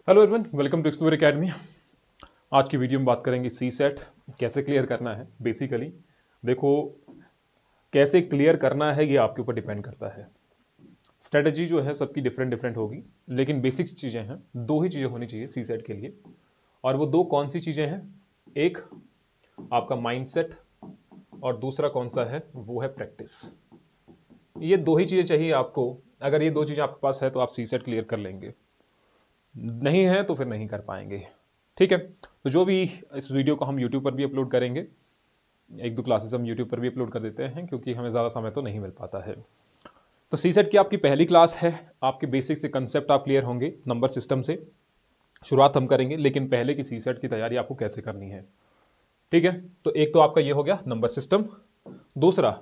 Hello everyone, welcome to Explore Academy. आज की video में बात करेंगे सी सेट कैसे क्लियर करना है। बेसिकली देखो, कैसे क्लियर करना है ये आपके ऊपर डिपेंड करता है। स्ट्रेटजी जो है सबकी डिफरेंट डिफरेंट होगी, लेकिन बेसिक चीज़ें हैं, दो ही चीज़ें होनी चाहिए सी सेट के लिए। और वो दो कौन सी चीज़ें हैं? एक आपका माइंडसेट और दूसरा कौन सा है? वो है प्रैक्टिस। ये दो ही चीज़ें चाहिए आपको। अगर ये दो चीज़ें आपके पास है तो आप सी सेट क्लियर कर लेंगे, नहीं है तो फिर नहीं कर पाएंगे। ठीक है, तो जो भी इस वीडियो को हम यूट्यूब पर भी अपलोड करेंगे, एक दो क्लासेस हम यूट्यूब पर भी अपलोड कर देते हैं क्योंकि हमें ज़्यादा समय तो नहीं मिल पाता है। तो सी सेट की आपकी पहली क्लास है। आपके बेसिक से कंसेप्ट आप क्लियर होंगे, नंबर सिस्टम से शुरुआत हम करेंगे, लेकिन पहले की सी सेट की तैयारी आपको कैसे करनी है। ठीक है, तो एक तो आपका ये हो गया नंबर सिस्टम। दूसरा,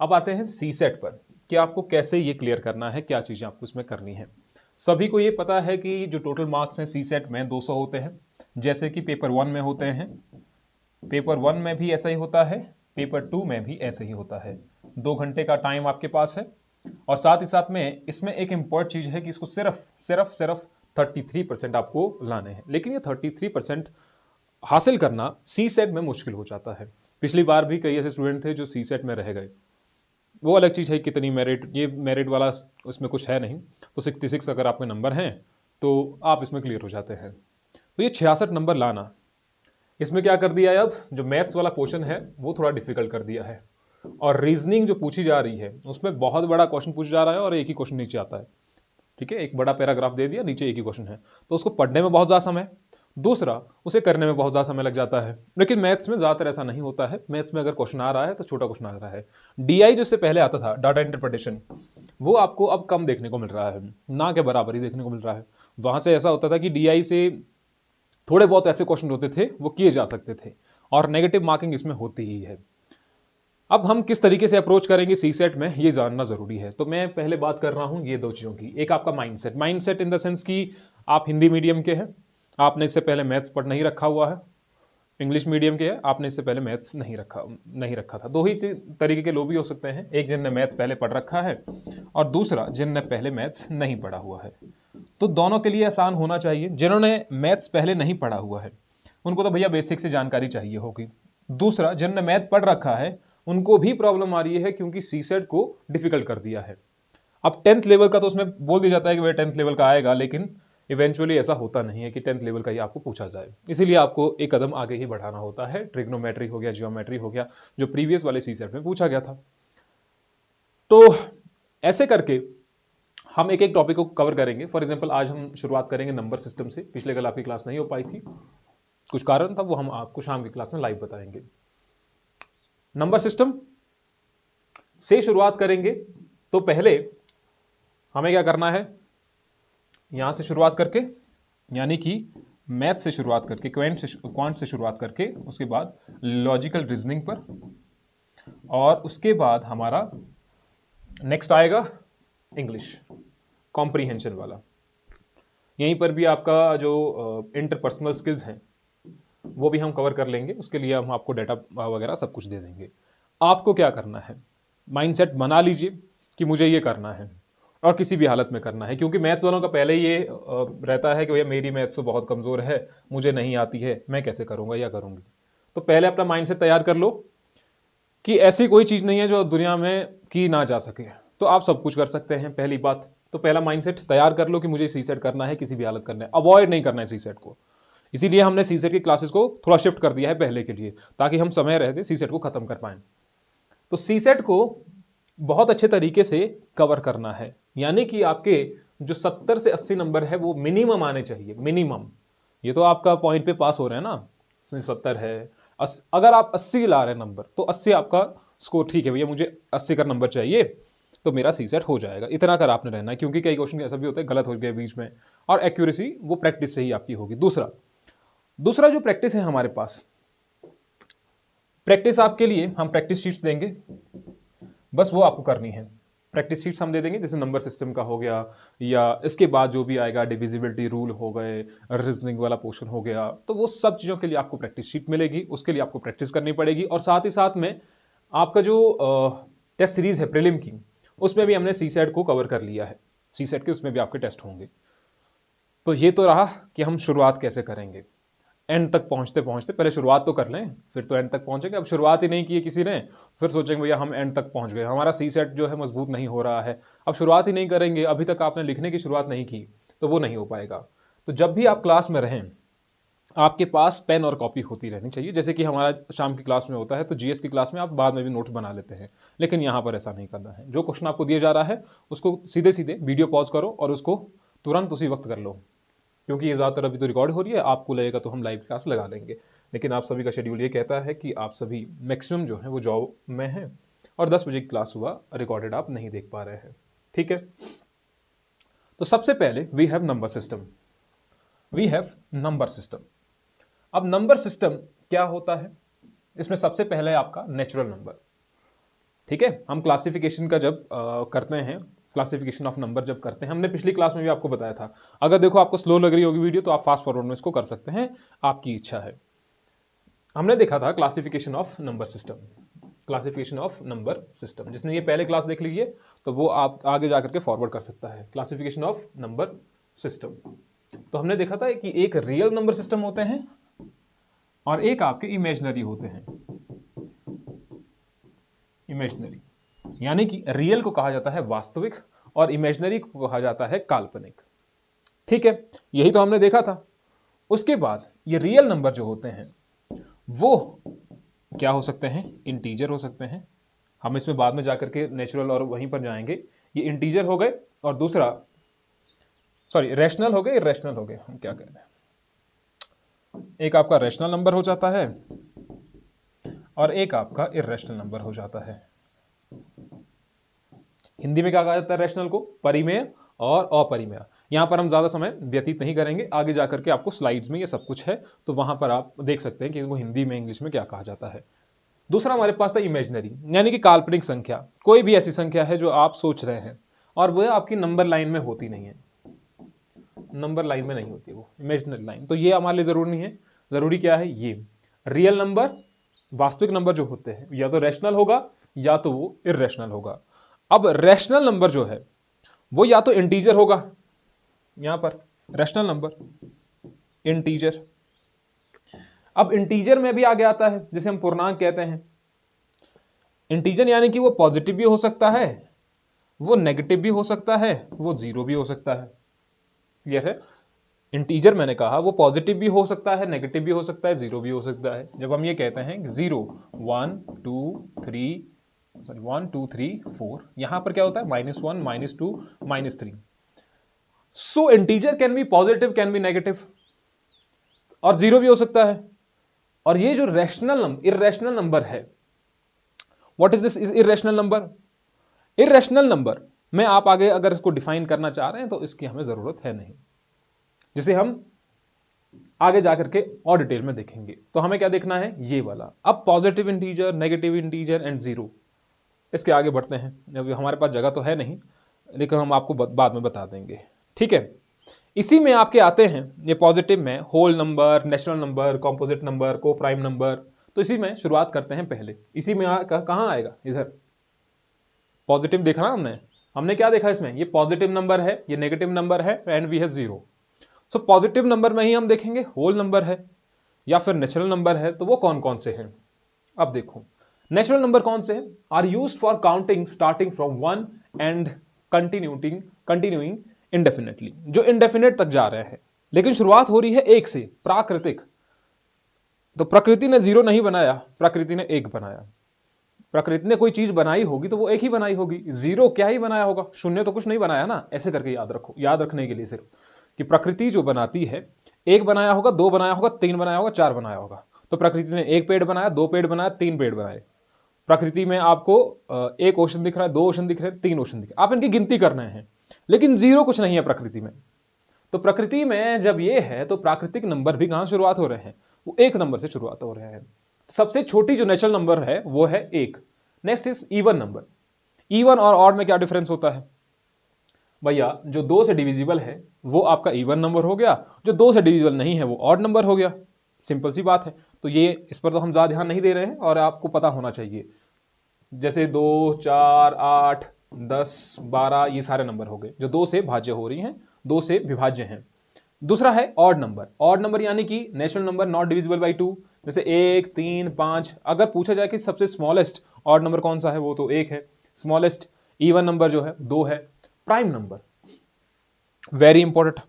अब आते हैं सी सेट पर कि आपको कैसे ये क्लियर करना है, क्या चीज़ें आपको इसमें करनी है। सभी को ये पता है कि जो टोटल मार्क्स हैं सी सेट में 200 होते हैं, जैसे कि पेपर 1 में होते हैं। पेपर 1 में भी ऐसा ही होता है, पेपर 2 में भी ऐसे ही होता है। 2 घंटे का टाइम आपके पास है, और साथ ही साथ में इसमें एक इंपॉर्टेंट चीज है कि इसको सिर्फ सिर्फ सिर्फ 33% आपको लाने हैं। लेकिन ये 33% हासिल करना सी सेट में मुश्किल हो जाता है। पिछली बार भी कई ऐसे स्टूडेंट थे जो सी सेट में रह गए। वो अलग चीज़ है कितनी मेरिट, ये मेरिट वाला उसमें कुछ है नहीं। तो 66 अगर आपके नंबर हैं तो आप इसमें क्लियर हो जाते हैं। तो ये 66 नंबर लाना, इसमें क्या कर दिया है, अब जो मैथ्स वाला क्वेश्चन है वो थोड़ा डिफिकल्ट कर दिया है। और रीजनिंग जो पूछी जा रही है उसमें बहुत बड़ा क्वेश्चन पूछा जा रहा है और एक ही क्वेश्चन नीचे आता है। ठीक है, एक बड़ा पैराग्राफ दे दिया, नीचे एक ही क्वेश्चन है, तो उसको पढ़ने में बहुत ज़्यादा समय, दूसरा उसे करने में बहुत ज़्यादा समय लग जाता है। लेकिन मैथ्स में ज़्यादातर ऐसा नहीं होता है। मैथ्स में अगर क्वेश्चन आ रहा है तो छोटा क्वेश्चन आ रहा है। डीआई जो इससे पहले आता था, डाटा इंटरप्रिटेशन, वो आपको अब कम देखने को मिल रहा है, ना के बराबर ही देखने को मिल रहा है। वहां से ऐसा होता था कि डीआई से थोड़े बहुत ऐसे क्वेश्चन होते थे वो किए जा सकते थे, और नेगेटिव मार्किंग इसमें होती ही है। अब हम किस तरीके से अप्रोच करेंगे सी सेट में, ये जानना जरूरी है। तो मैं पहले बात कर रहा हूं ये दो चीजों की। एक आपका mindset, mindset in the sense कि आप हिंदी मीडियम के हैं, आपने इससे पहले मैथ्स पढ़ नहीं रखा हुआ है। इंग्लिश मीडियम के हैं, आपने इससे पहले मैथ्स नहीं रखा था। दो ही तरीके के लोग भी हो सकते हैं, एक जिनने मैथ्स पहले पढ़ रखा है और दूसरा जिनने पहले मैथ्स नहीं पढ़ा हुआ है। तो दोनों के लिए आसान होना चाहिए। जिन्होंने मैथ्स पहले नहीं पढ़ा हुआ है उनको तो भैया बेसिक से जानकारी चाहिए होगी। दूसरा, जिनने मैथ पढ़ रखा है उनको भी प्रॉब्लम आ रही है क्योंकि सी सेट को डिफिकल्ट कर दिया है। अब 10th लेवल का तो उसमें बोल दिया जाता है कि भाई 10th लेवल का आएगा, लेकिन इवेंचुअली ऐसा होता नहीं है कि 10th लेवल का ही आपको पूछा जाए। इसीलिए आपको एक कदम आगे ही बढ़ाना होता है। ट्रिग्नोमेट्री हो गया, जियोमेट्री हो गया, जो प्रीवियस वाले सी सेट में पूछा गया था। तो ऐसे करके हम एक एक टॉपिक को कवर करेंगे। फॉर एग्जाम्पल आज हम शुरुआत करेंगे नंबर सिस्टम से। पिछले कल आपकी क्लास नहीं हो पाई थी, कुछ कारण था, वो हम आपको शाम की क्लास में लाइव बताएंगे। नंबर सिस्टम से शुरुआत करेंगे तो पहले हमें क्या करना है, यहां से शुरुआत करके, यानी कि मैथ से शुरुआत करके, क्वांट से शुरुआत करके, उसके बाद लॉजिकल रीजनिंग पर, और उसके बाद हमारा नेक्स्ट आएगा इंग्लिश कॉम्प्रीहेंशन वाला। यहीं पर भी आपका जो इंटरपर्सनल स्किल्स हैं वो भी हम कवर कर लेंगे। उसके लिए हम आपको डाटा वगैरह सब कुछ दे देंगे। आपको क्या करना है, माइंडसेट बना लीजिए कि मुझे ये करना है और किसी भी हालत में करना है। क्योंकि मैथ्स वालों का पहले ये रहता है कि भैया मेरी मैथ्स तो बहुत कमजोर है, मुझे नहीं आती है, मैं कैसे करूंगा या करूंगी। तो पहले अपना माइंडसेट तैयार कर लो कि ऐसी कोई चीज नहीं है जो दुनिया में की ना जा सके, तो आप सब कुछ कर सकते हैं। पहली बात तो पहला माइंडसेट तैयार कर लो कि मुझे सी सेट करना है, किसी भी हालत करना है, अवॉइड नहीं करना है सी सेट को। इसीलिए हमने सी सेट की क्लासेस को थोड़ा शिफ्ट कर दिया है पहले के लिए, ताकि हम समय रहते सी सेट को खत्म कर पाए। तो सी सेट को बहुत अच्छे तरीके से कवर करना है, यानी कि आपके जो 70 से 80 नंबर है वो मिनिमम आने चाहिए, मिनिमम। ये तो आपका पॉइंट पे पास हो रहे हैं ना, 70 है। अगर आप 80 ला रहे हैं नंबर तो 80 आपका स्कोर ठीक है, भैया मुझे 80 का नंबर चाहिए तो मेरा सी सेट हो जाएगा, इतना कर आपने रहना है। क्योंकि कई क्वेश्चन ऐसा भी होता है गलत हो गया बीच में, और एक्यूरेसी वो प्रैक्टिस से ही आपकी होगी। दूसरा दूसरा जो प्रैक्टिस है हमारे पास, प्रैक्टिस आपके लिए हम प्रैक्टिस शीट्स देंगे, बस वो आपको करनी है। प्रैक्टिस शीट्स हम दे देंगे, जैसे नंबर सिस्टम का हो गया, या इसके बाद जो भी आएगा डिविजिबिलिटी रूल हो गए, रीजनिंग वाला पोर्शन हो गया, तो वो सब चीज़ों के लिए आपको प्रैक्टिस शीट मिलेगी। उसके लिए आपको प्रैक्टिस करनी पड़ेगी। और साथ ही साथ में आपका जो टेस्ट सीरीज है प्रीलिम की, उसमें भी हमने सी सेट को कवर कर लिया है। सी सेट के उसमें भी आपके टेस्ट होंगे। तो ये तो रहा कि हम शुरुआत कैसे करेंगे। एंड तक पहुंचते पहुंचते पहले शुरुआत तो कर लें, फिर तो एंड तक पहुंचेंगे। अब शुरुआत ही नहीं की है किसी ने, फिर सोचेंगे भैया हम एंड तक पहुंच गए, हमारा सी सेट जो है मजबूत नहीं हो रहा है। अब शुरुआत ही नहीं करेंगे, अभी तक आपने लिखने की शुरुआत नहीं की, तो वो नहीं हो पाएगा। तो जब भी आप क्लास में रहें, आपके पास पेन और कॉपी होती रहनी चाहिए। जैसे कि हमारा शाम की क्लास में होता है, तो जीएस की क्लास में आप बाद में भी नोट्स बना लेते हैं, लेकिन यहां पर ऐसा नहीं करना है। जो क्वेश्चन आपको दिया जा रहा है उसको सीधे सीधे वीडियो पॉज करो और उसको तुरंत उसी वक्त कर लो, क्योंकि ये ज़्यादातर अभी तो रिकॉर्ड हो रही है, आपको लगेगा तो हम लाइव क्लास लगा लेंगे। लेकिन आप सभी का शेड्यूल ये कहता है कि आप सभी मैक्सिमम जो है वो जॉब में हैं, और 10 बजे की क्लास हुआ रिकॉर्डेड आप नहीं देख पा रहे हैं। ठीक है, तो सबसे पहले we have number system. We have number system. अब नंबर सिस्टम क्या होता है? इसमें सबसे पहले आपका नेचुरल नंबर। ठीक है, हम क्लासिफिकेशन का जब करते हैं, क्लासिफिकेशन ऑफ नंबर जब करते हैं, हमने पिछली क्लास में भी आपको बताया था। अगर देखो आपको स्लो लग रही होगी वीडियो तो आप फास्ट फॉरवर्ड में इसको कर सकते हैं, आपकी इच्छा है। हमने देखा था classification of number system, classification of number system. जिसने ये पहले क्लास देख ली है तो वो आप आगे जाकर के फॉरवर्ड कर सकता है, क्लासिफिकेशन ऑफ नंबर सिस्टम। तो हमने देखा था कि एक रियल नंबर सिस्टम होते हैं और एक आपके इमेजिनरी होते हैं। इमेजिनरी यानी कि रियल को कहा जाता है वास्तविक और इमेजिनरी को कहा जाता है काल्पनिक। ठीक है, यही तो हमने देखा था। उसके बाद ये रियल नंबर जो होते हैं वो क्या हो सकते हैं? इंटीजर हो सकते हैं। हम इसमें बाद में जाकर के नेचुरल और वहीं पर जाएंगे। ये इंटीजर हो गए, और दूसरा सॉरी रैशनल हो गए, इरेशनल हो गए। हम क्या कह रहे हैं, एक आपका रैशनल नंबर हो जाता है और एक आपका इरेशनल नंबर हो जाता है। हिंदी में क्या कहा जाता है रैशनल को? परिमेय और अपरिमेय। यहां पर हम ज्यादा समय व्यतीत नहीं करेंगे, आगे जाकर के आपको स्लाइड्स में ये सब कुछ है, तो वहां पर आप देख सकते हैं कि इनको हिंदी में इंग्लिश में क्या कहा जाता है। दूसरा हमारे पास था इमेजिनरी, यानी कि काल्पनिक संख्या। कोई भी ऐसी संख्या है जो आप सोच रहे हैं और वह आपकी नंबर लाइन में होती नहीं है, नंबर लाइन में नहीं होती, वो इमेजिनरी लाइन। तो ये हमारे लिए जरूरी नहीं है। जरूरी क्या है? ये रियल नंबर, वास्तविक नंबर जो होते हैं, या तो रैशनल होगा या तो वो इरेशनल होगा। अब रैशनल नंबर जो है वो या तो इंटीजर होगा, यहां पर रैशनल नंबर इंटीजर। अब इंटीजर में भी आगे आता है जिसे हम पूर्णांक कहते हैं। इंटीजर यानी कि वो पॉजिटिव भी हो सकता है, वो नेगेटिव भी हो सकता है, वो जीरो भी हो सकता है। क्लियर है? इंटीजर मैंने कहा वो पॉजिटिव भी हो सकता है, नेगेटिव भी हो सकता है, जीरो भी हो सकता है। जब हम ये कहते हैं जीरो 1 2 3 सॉरी 1 2 3 4, यहां पर क्या होता है? -1 -2 -3। So integer can be positive, can be negative, और जीरो भी हो सकता है। और ये जो रैशनल नंबर, इरेशनल नंबर है, what is this irrational number? Irrational number में आप आगे अगर इसको डिफाइन करना चाह रहे हैं तो इसकी हमें जरूरत है नहीं, जिसे हम आगे जाकर के और डिटेल में देखेंगे। तो हमें क्या देखना है? ये वाला। अब positive integer, negative integer and zero, इसके आगे बढ़ते हैं। अभी हमारे पास जगह तो है नहीं, लेकिन हम आपको बाद में बता देंगे। ठीक है, इसी में आपके आते हैं ये पॉजिटिव में whole number, natural number, composite number, coprime number. तो इसी में शुरुआत करते हैं पहले। इसी में कहां आएगा? इधर पॉजिटिव देखा ना हमने। हमने क्या देखा इसमें? ये पॉजिटिव नंबर है, ये नेगेटिव नंबर है, and we have zero. So positive number में ही हम देखेंगे होल नंबर है या फिर नेचुरल नंबर है, तो वो कौन कौन से हैं। अब देखो नेचुरल नंबर कौन से हैं? Are used for counting starting from 1 and continuing indefinitely, जो इंडेफिनेट तक जा रहे हैं, लेकिन शुरुआत हो रही है एक से, प्राकृतिक। तो प्रकृति ने जीरो नहीं बनाया, प्रकृति ने एक बनाया। प्रकृति ने कोई चीज बनाई होगी तो वो एक ही बनाई होगी, जीरो क्या ही बनाया होगा, शून्य तो कुछ नहीं बनाया ना। ऐसे करके याद रखो, याद रखने के लिए सिर्फ कि प्रकृति जो बनाती है, एक बनाया होगा, दो बनाया होगा, तीन बनाया होगा, चार बनाया होगा। तो प्रकृति ने एक पेड़ बनाया, दो पेड़ बनाया, तीन पेड़ बनाए। प्रकृति में आपको एक ओशन दिख रहा है, दो ओशन दिख रहे हैं, तीन ओशन दिख रहे हैं, आप इनकी गिनती करना है, लेकिन जीरो कुछ नहीं है प्रकृति में। तो प्रकृति में जब ये है तो प्राकृतिक नंबर भी कहां शुरुआत हो रहे हैं? वो एक नंबर से शुरुआत हो रहे हैं। सबसे छोटी जो नेचुरल नंबर है वो है एक। Next is even number. Even और ऑड में क्या डिफरेंस होता है भैया? जो दो से डिविजिबल है वो आपका इवन नंबर हो गया, जो दो से डिविजिबल नहीं है वो ऑड नंबर हो गया। सिंपल सी बात है। तो ये इस पर तो हम ज्यादा ध्यान नहीं दे रहे हैं और आपको पता होना चाहिए। जैसे 2 4 8 10 12 ये सारे नंबर हो गए जो दो से भाज्य हो रही हैं, दो से विभाज्य हैं। दूसरा है ऑड नंबर। ऑड नंबर यानी कि natural number not divisible by 2, जैसे 1, 3, 5। अगर पूछा जाए कि सबसे स्मॉलेस्ट ऑड नंबर कौन सा है, वो तो 1 है। स्मॉलेस्ट इवन नंबर जो है 2 है। Prime number, very important.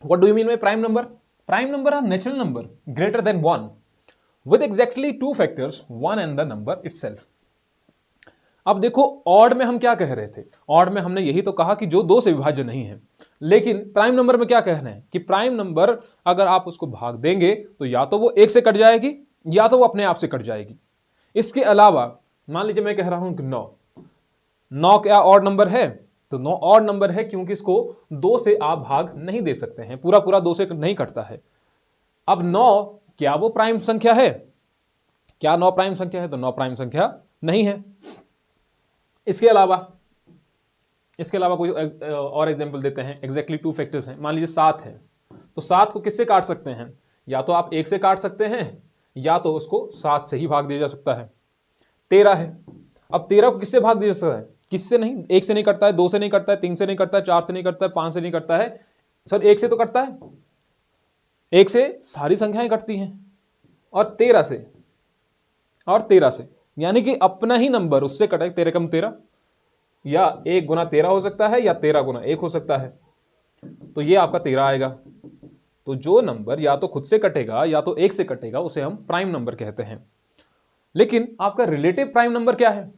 What do you mean by prime number? Prime number are natural number greater than 1 with exactly 2 factors, 1 and the number itself. अब देखो ऑड में हम क्या कह रहे थे? ऑड में हमने यही तो कहा कि जो 2 से विभाज्य नहीं है। लेकिन प्राइम नंबर में क्या कह रहे हैं कि प्राइम नंबर अगर आप उसको भाग देंगे तो या तो वो 1 से कट जाएगी या तो वो अपने आप से कट जाएगी। इसके अलावा मान लीजिए मैं कह रहा हूं कि 9 क्या ऑड नंबर है? तो 9 ऑड नंबर है क्योंकि इसको 2 से आप भाग नहीं दे सकते हैं, पूरा पूरा 2 से नहीं कटता है। अब 9 क्या वो प्राइम संख्या है? क्या 9 प्राइम संख्या है? तो 9 प्राइम संख्या नहीं है। इसके अलावा कोई और एग्जांपल देते हैं। एग्जैक्टली 2 फैक्टर्स हैं। मान लीजिए 7 है, तो 7 को किससे काट सकते हैं? या तो आप 1 से काट सकते हैं या तो उसको 7 से ही भाग दिया जा सकता है। 13 है, अब 13 को किससे भाग दिया जा सकता है? किससे नहीं? 1 से नहीं कटता है, 2 से नहीं कटता है, 3 से नहीं कटता है, 4 से नहीं कटता है, 5 से नहीं कटता है। सर 1 से तो कटता है, 1 से सारी संख्याएं कटती हैं। और 13 से यानी कि अपना ही नंबर उससे कटे, 13 कम 13, या 1 गुना 13 हो सकता है या 13 गुना 1 हो सकता है। तो ये आपका 13 आएगा। तो जो नंबर या तो खुद से कटेगा या तो 1 से कटेगा उसे हम प्राइम नंबर कहते हैं। लेकिन आपका रिलेटिव प्राइम नंबर क्या है?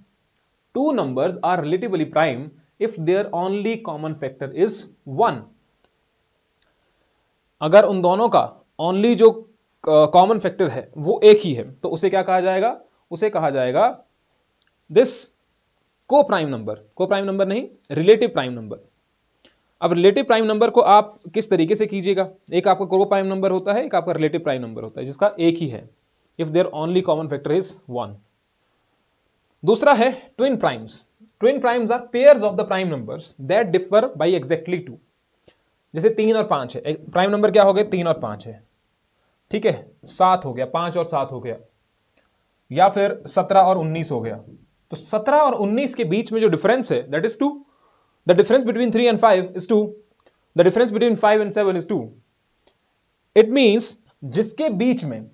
2 numbers are relatively prime if their only common factor is 1. अगर उन दोनों का ओनली जो कॉमन फैक्टर है वो एक ही है तो उसे क्या कहा जाएगा? उसे कहा जाएगा दिस को प्राइम नंबर नहीं, रिलेटिव प्राइम नंबर। अब रिलेटिव प्राइम नंबर को आप किस तरीके से कीजिएगा? एक आपका को प्राइम नंबर होता है, एक आपका रिलेटिव प्राइम नंबर होता है जिसका एक ही है, if there only common factor is 1। दूसरा है twin primes. Twin primes are pairs of the prime numbers that differ by exactly 2। जैसे 3 और 5 है, प्राइम नंबर क्या हो गए? 3 और 5 है, ठीक है। 7 हो गया, 5 और 7 हो गया, या फिर 17 और 19 हो गया। तो 17 और 19 के बीच में जो डिफरेंस है that is 2। The difference between 3 and 5 is 2। The difference between 5 and 7 is 2। It means जिसके बीच में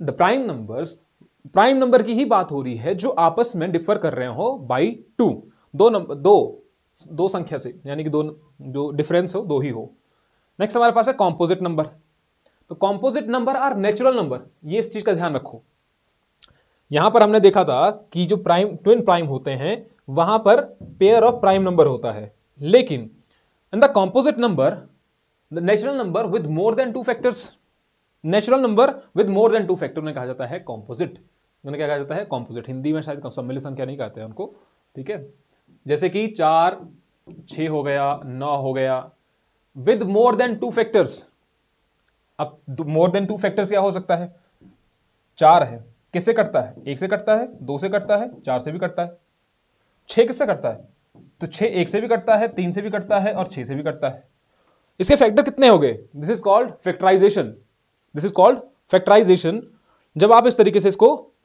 द प्राइम नंबर की ही बात हो रही है जो आपस में डिफर कर रहे हो बाई 2। दो संख्या से, यानी कि दो जो डिफरेंस हो 2 ही हो। नेक्स्ट हमारे पास है कॉम्पोजिट नंबर। तो composite number are natural number. ये इस चीज का ध्यान रखो। यहां पर हमने देखा था कि जो ट्विन प्राइम होते हैं वहां पर पेयर ऑफ प्राइम नंबर होता है, लेकिन in the composite number the natural number with more than 2 factors, natural number with more than 2 factor उन्हें कहा जाता है कॉम्पोजिट। उन्हें क्या कहा जाता है? कॉम्पोजिट। हिंदी में शायद सम्मिलित संख्या नहीं कहते हैं उनको, ठीक है। जैसे कि 4, 6 हो गया, 9 हो गया, विद मोर देन 2 फैक्टर्स। अब मोर देन 2 फैक्टर्स क्या हो सकता है? 4 है, किससे कटता है? 1 से कटता है, 2 से कटता है, 4 से भी कटता है। 6 किससे कटता है? तो 6 1 से भी कटता है, 3 से भी कटता है और 6 से भी कटता है। इसके फैक्टर कितने हो गए? This is called factorisation. जब आप इस तरीके से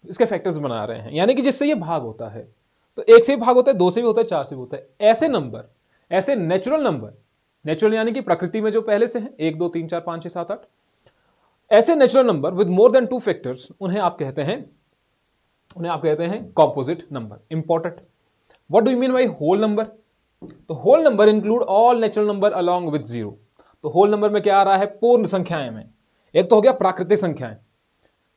इसके फैक्टर्स बना रहे हैं, यानी कि जिससे ये भाग होता है, तो 1 से भी भाग होता है, 2 से भी होता है, 4 से भी होता है। ऐसे नंबर, ऐसे नेचुरल नंबर, नेचुरल यानी कि प्रकृति में जो पहले से हैं, 1 2 3 4 5 6 7 8, ऐसे natural number with more than 2 factors उन्हें आप कहते हैं composite number. Important. What do you mean by whole number? तो whole number include all natural number along with 0। तो होल नंबर में क्या आ रहा है? पूर्ण संख्याएं में। एक तो हो गया प्राकृतिक संख्याएं,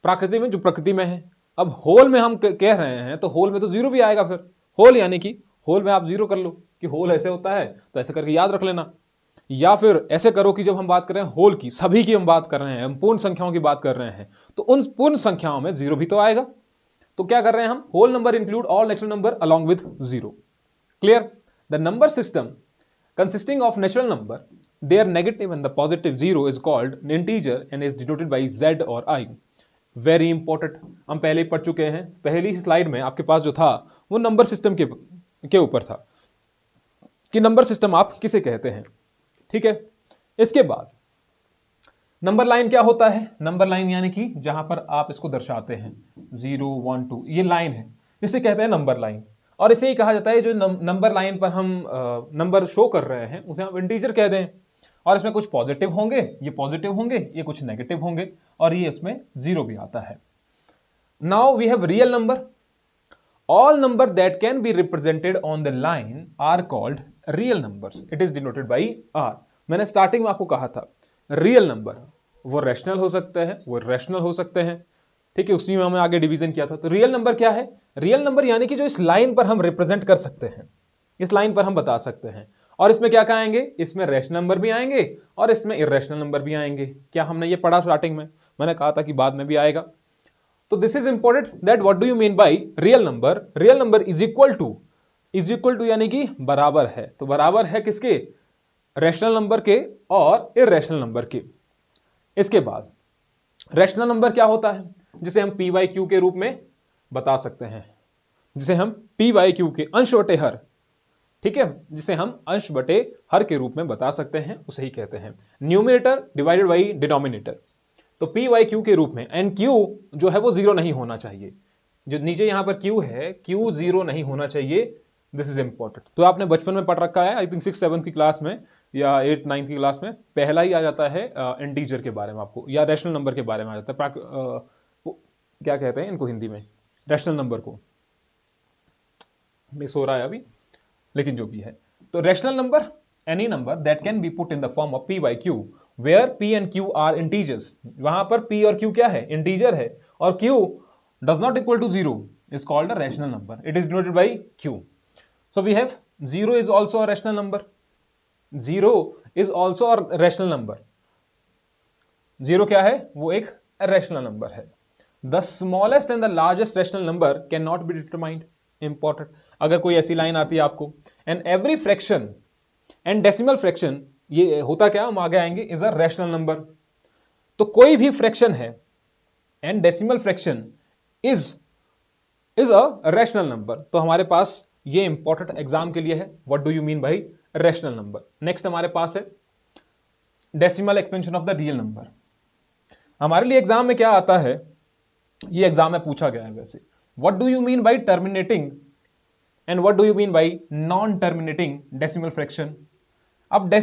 प्रकृति में जो प्रकृति में है। अब होल में हम कह रहे हैं तो होल में तो 0 भी आएगा। फिर होल यानी कि होल में आप 0 कर लो कि होल ऐसे होता है, तो ऐसे करके याद रख लेना। या फिर ऐसे करो कि जब हम बात कर रहे हैं होल की, सभी की हम बात कर रहे हैं, हम पूर्ण संख्याओं की बात कर रहे हैं, तो उन पूर्ण संख्याओं में 0 भी तो आएगा। तो क्या कर रहे हैं हम? Whole number include all natural number along with 0। Clear? The number system consisting of natural number, their negative and the positive 0 is called an integer and is denoted by z or I. Very important. हम पहले ही पढ़ चुके हैं, पहली slide में आपके पास जो था वो नंबर सिस्टम के ऊपर था कि नंबर सिस्टम आप किसे कहते हैं, ठीक है। इसके बाद नंबर लाइन क्या होता है? नंबर लाइन यानी कि जहां पर आप इसको दर्शाते हैं 0 1 2, ये लाइन है, इसे कहते हैं नंबर लाइन। और इसे ही कहा जाता है जो नंबर लाइन पर हम नंबर शो कर रहे हैं उसे हम इंटीजर कह दें। और इसमें कुछ पॉजिटिव होंगे, ये पॉजिटिव होंगे, ये कुछ नेगेटिव होंगे, और ये इसमें जीरो भी आता है। Now we have real number. All number that can be represented on the line are called real numbers. It is denoted by R. मैंने स्टार्टिंग में आपको कहा था रियल नंबर वो रैशनल हो सकते हैं, वो रैशनल हो सकते हैं, ठीक है। उसी में हमने आगे डिवीजन किया था। तो रियल नंबर क्या है? रियल नंबर यानी कि जो इस लाइन पर हम रिप्रेजेंट कर सकते हैं, इस लाइन पर हम बता सकते हैं। और इसमें क्या क्या आएंगे? इसमें रैशनल नंबर भी आएंगे और इसमें इरेशनल नंबर भी आएंगे। क्या हमने ये पढ़ा स्टार्टिंग में? मैंने कहा था कि बाद में भी आएगा। तो this is important that what do you mean by real number? Real number is equal to यानी कि बराबर है। तो बराबर है किसके? रैशनल नंबर के और इरेशनल नंबर के। इसके बाद रैशनल नंबर क्या होता है? जिसे हम पी बाई क्यू के रूप में बता सकते हैं, जिसे हम पी बाई क्यू के अंश बटे हर, ठीक है, जिसे हम अंश बटे हर के रूप में बता सकते हैं, उसे ही कहते हैं न्यूमरेटर डिवाइडेड बाई डिनोमिनेटर। तो पी वाई क्यू के रूप में, एंड क्यू जो है वो जीरो नहीं होना चाहिए। जो नीचे यहां पर क्यू है, क्यू जीरो नहीं होना चाहिए। This is important. तो आपने बचपन में पढ़ रखा है, आई थिंक 6-7 की क्लास में या 8-9 की क्लास में पहला ही आ जाता है इंटीजर के बारे में आपको, या रैशनल नंबर के बारे में आ जाता है। क्या कहते हैं इनको हिंदी में? रैशनल नंबर को मिस हो रहा है अभी, लेकिन जो भी है। तो rational number any number that can be put in the form of p by q where p and q are integers। वहां पर p और q क्या है? इंटीजर है, और q does not equal to 0 is called a rational number. It is denoted by q. So we have 0 is also a rational number. 0 is also a rational number. 0 क्या है? वो एक rational number है। The smallest and the largest rational number cannot be determined. Important. अगर कोई ऐसी line आती है आपको, and every fraction and decimal fraction, ये होता क्या, हम आगे आएंगे, इज अ रैशनल नंबर। तो कोई भी फ्रैक्शन है and decimal fraction is a rational number. तो हमारे पास ये इंपॉर्टेंट एग्जाम के लिए है, what do you mean bye rational number. Next हमारे पास है decimal expansion of the real number. हमारे लिए एग्जाम में क्या आता है, ये एग्जाम में पूछा गया है वैसे, what do you mean bye terminating and what do you mean bye non terminating decimal fraction. अब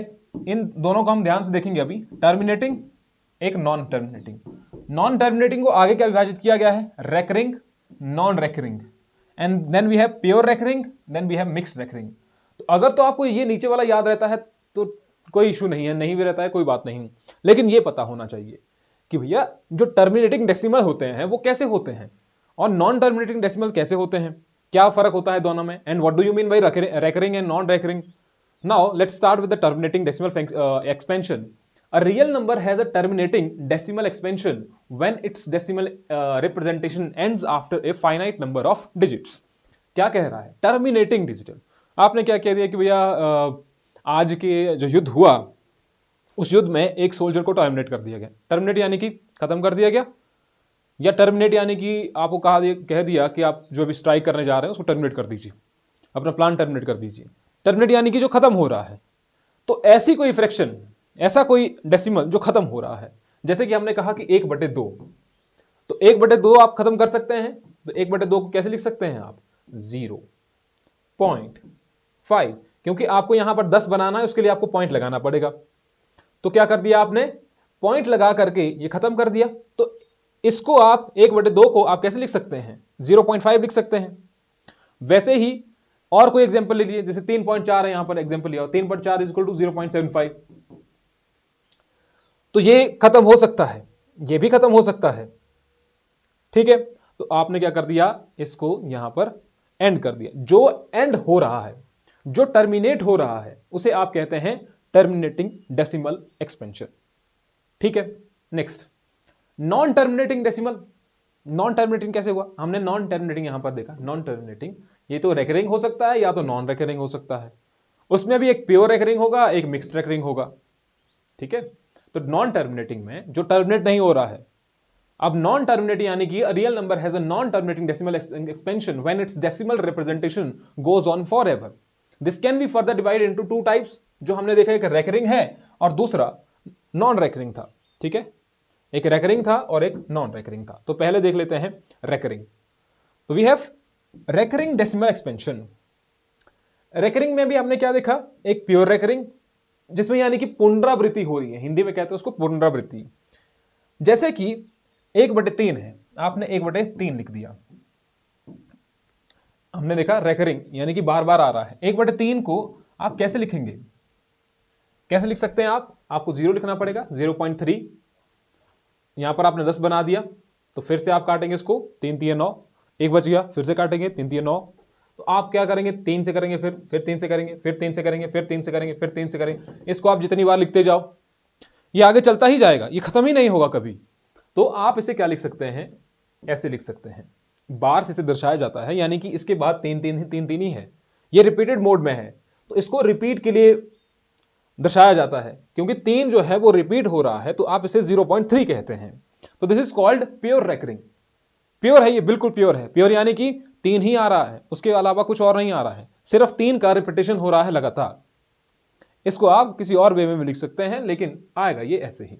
इन दोनों को हम ध्यान से देखेंगे अभी। टर्मिनेटिंग, एक नॉन टर्मिनेटिंग। नॉन टर्मिनेटिंग को आगे क्या विभाजित किया गया है? Recurring, non recurring, and then we have pure recurring, then we have mixed recurring. तो अगर तो आपको ये नीचे वाला याद रहता है तो कोई इशू नहीं है, नहीं भी रहता है कोई बात नहीं, लेकिन ये पता होना चाहिए कि भैया जो टर्मिनेटिंग डेसिमल होते हैं वो कैसे होते हैं और नॉन टर्मिनेटिंग डेसिमल कैसे होते हैं, क्या फर्क होता है दोनों में, and what do you mean bye recurring and non recurring. Now let's start with the terminating decimal expansion. A real number has a terminating decimal expansion when its decimal representation ends after a finite number of digits. क्या कह रहा है? Terminating digital. आपने क्या कह दिया कि भैया आज के जो युद्ध हुआ उस युद्ध में एक सोल्जर को टर्मिनेट कर दिया गया। टर्मिनेट यानी कि खत्म कर दिया गया, या टर्मिनेट यानी कि आपको कह दिया कि आप जो भी स्ट्राइक करने जा रहे हैं उसको टर्मिनेट कर दीजिए, अपना प्लान टर्मिनेट कर दीजिए। टर्मिनेट यानी कि जो खत्म हो रहा है। तो ऐसी कोई फ्रैक्शन, ऐसा कोई डेसिमल जो खत्म हो रहा है, जैसे कि हमने कहा कि 1/2, तो 1/2 आप खत्म कर सकते हैं। तो 1/2 को कैसे लिख सकते हैं आप? 0.5, क्योंकि आपको यहां पर 10 बनाना है, उसके लिए आपको पॉइंट लगाना पड़ेगा। तो क्या कर दिया आपने? पॉइंट लगा करके ये खत्म कर दिया। तो इसको आप 1/2 को आप कैसे लिख सकते हैं? 0.5 लिख सकते हैं। वैसे ही और कोई एग्जांपल ले लीजिए, जैसे 3.4 है, यहां पर एग्जांपल लिया, 3.4 इज इक्वल टू 0.75। तो ये खत्म हो सकता है, ये भी खत्म हो सकता है, ठीक है। तो आपने क्या कर दिया? इसको यहां पर एंड कर दिया। जो एंड हो रहा है, जो टर्मिनेट हो रहा है, उसे आप कहते हैं टर्मिनेटिंग डेसिमल एक्सपेंशन, ठीक है। Next, non terminating decimal. Non terminating कैसे हुआ? हमने नॉन टर्मिनेटिंग यहां पर देखा। नॉन टर्मिनेटिंग ये तो रेकरिंग हो सकता है या तो नॉन रेकरिंग हो सकता है, उसमें भी एक प्योर रेकरिंग होगा, एक मिक्स्ड रेकरिंग होगा, ठीक है। तो नॉन टर्मिनेटिंग में जो टर्मिनेट नहीं हो रहा है, अब नॉन टर्मिनेटिंग यानी कि real number has a non terminating decimal expansion when it's decimal representation goes on forever. This can be further divided into 2 types. जो हमने देखा, एक रेकरिंग है और दूसरा नॉन रेकरिंग था, ठीक है। एक रेकरिंग था और एक नॉन रेकरिंग था। तो पहले देख लेते हैं recurring. We have recurring decimal expansion. Recurring में भी हमने क्या देखा, एक प्योर रेकरिंग जिसमें यानी कि पुनरावृत्ति हो रही है, हिंदी में कहते हैं उसको पुनरावृत्ति। जैसे कि 1/3 है, आपने 1/3 लिख दिया, हमने देखा रेकरिंग यानी कि बार बार आ रहा है। 1/3 को आप कैसे लिखेंगे, कैसे लिख सकते हैं आप, आपको 0 लिखना पड़ेगा, 0.3। यहां पर आपने 10 बना दिया, तो फिर से आप काटेंगे इसको, 3 3 9, एक बच गया, फिर से काटेंगे 3 3 9। तो आप क्या करेंगे, 3 से करेंगे, फिर 3 से करेंगे, फिर 3 से करेंगे, फिर 3 से करेंगे, फिर 3 से करेंगे। इसको आप जितनी बार लिखते जाओ ये आगे चलता ही जाएगा, ये खत्म ही नहीं होगा कभी। तो आप इसे क्या लिख सकते हैं, ऐसे लिख सकते हैं, बार से इसे दर्शाया जाता है, यानी कि इसके बाद 3 3 3 3 ही है, ये रिपीटेड मोड में है, तो इसको रिपीट के लिए दर्शाया जाता है। क्योंकि 3 जो है वो रिपीट हो रहा है, तो आप इसे 0.3 कहते हैं। तो this is called pure recurring. Pure है, ये बिल्कुल प्योर है। प्योर यानी कि 3 ही आ रहा है, उसके अलावा कुछ और नहीं आ रहा है, सिर्फ 3 का रिपीटेशन हो रहा है लगातार। इसको आप किसी और वे में लिख सकते हैं, लेकिन आएगा ये ऐसे ही।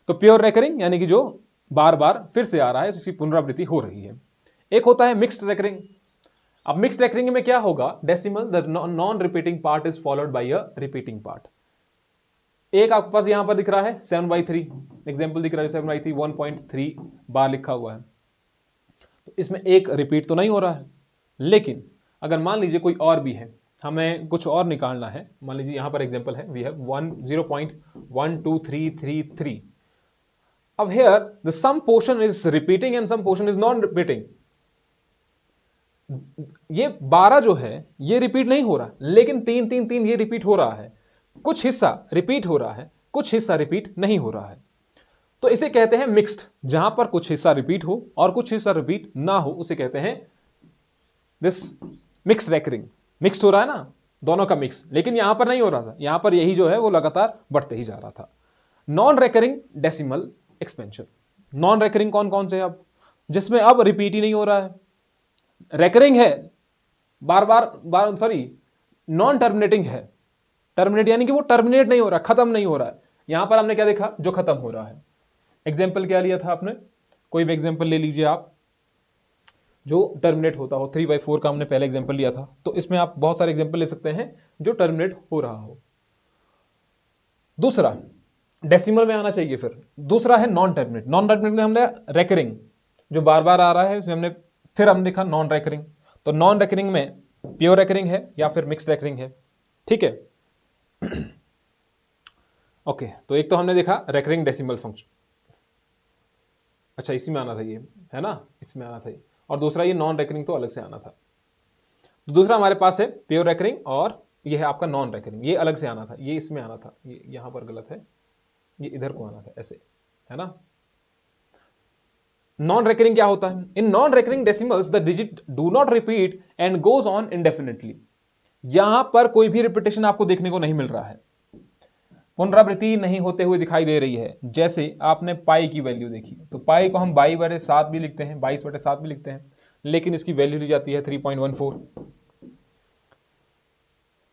तो प्योर रेकरिंग यानी कि जो बार बार फिर से आ रहा है, इसकी पुनरावृत्ति हो रही है। एक होता है मिक्स्ड रेकरिंग। अब मिक्स्ड रेकरिंग में क्या होगा, decimal the non repeating part is followed by a repeating part. एक आपके पास यहां पर दिख रहा है 7/3, एग्जाम्पल दिख रहा है 7/3, 1.3 बार लिखा हुआ है, तो इसमें एक रिपीट तो नहीं हो रहा है। लेकिन अगर मान लीजिए कोई और भी है, हमें कुछ और निकालना है, मान लीजिए यहां पर एग्जाम्पल है, वी हैव 0.12333। अब here the some portion is repeating and some portion is non repeating। ये 12 जो है ये रिपीट नहीं हो रहा, लेकिन 3 3 3 ये रिपीट हो रहा है। कुछ हिस्सा रिपीट हो रहा है, कुछ हिस्सा रिपीट नहीं हो रहा है, तो इसे कहते हैं मिक्स्ड। जहां पर कुछ हिस्सा रिपीट हो और कुछ हिस्सा रिपीट ना हो, उसे कहते हैं दिस मिक्स्ड रेकरिंग। मिक्स्ड हो रहा है ना, दोनों का मिक्स, लेकिन यहां पर नहीं हो रहा था, यहां पर यही जो है वो लगातार बढ़ते ही जा रहा था। Non recurring decimal expansion. Non recurring कौन कौन से, अब जिसमें अब रिपीट ही नहीं हो रहा है, रेकरिंग है, बार बार सॉरी नॉन टर्मिनेटिंग है। टर्मिनेट यानी कि वो टर्मिनेट नहीं हो रहा, खत्म नहीं हो रहा है। यहां पर हमने क्या देखा, जो खत्म हो रहा है। एग्जाम्पल क्या लिया था आपने, कोई भी एग्जाम्पल ले लीजिए आप जो टर्मिनेट होता हो। 3/4 का हमने पहले एग्जाम्पल लिया था, तो इसमें आप बहुत सारे एग्जाम्पल ले सकते हैं जो टर्मिनेट हो रहा हो। दूसरा डेसिमल में आना चाहिए, फिर दूसरा है नॉन टर्मिनेट। नॉन टर्मिनेट में हमने रेकरिंग जो बार बार आ रहा है, इसमें हमने फिर हम देखा नॉन रेकरिंग। तो नॉन रेकरिंग में प्योर रेकरिंग है या फिर मिक्स रेकरिंग है, ठीक है। ओके, तो एक तो हमने देखा रेकरिंग डेसिमल फंक्शन, अच्छा इसी में आना था ये, है ना, इसमें आना था ये। और दूसरा ये नॉन रेकरिंग तो अलग से आना था। तो दूसरा हमारे पास है प्योर रेकरिंग और ये है आपका नॉन रेकरिंग, ये अलग से आना था, ये इसमें आना था, ये यहां पर गलत है, ये इधर को आना था ऐसे, है ना। नॉन रेकरिंग क्या होता है, in non recurring decimals the digit do not repeat and goes on इंडेफिनिटली। यहां पर कोई भी रिपीटेशन आपको देखने को नहीं मिल रहा है, पुनरावृत्ति नहीं होते हुए दिखाई दे रही है। जैसे आपने पाई की वैल्यू देखी, तो पाई को हम 22/7 भी लिखते हैं, 22/7 भी लिखते हैं, लेकिन इसकी वैल्यू ली जाती है 3.14।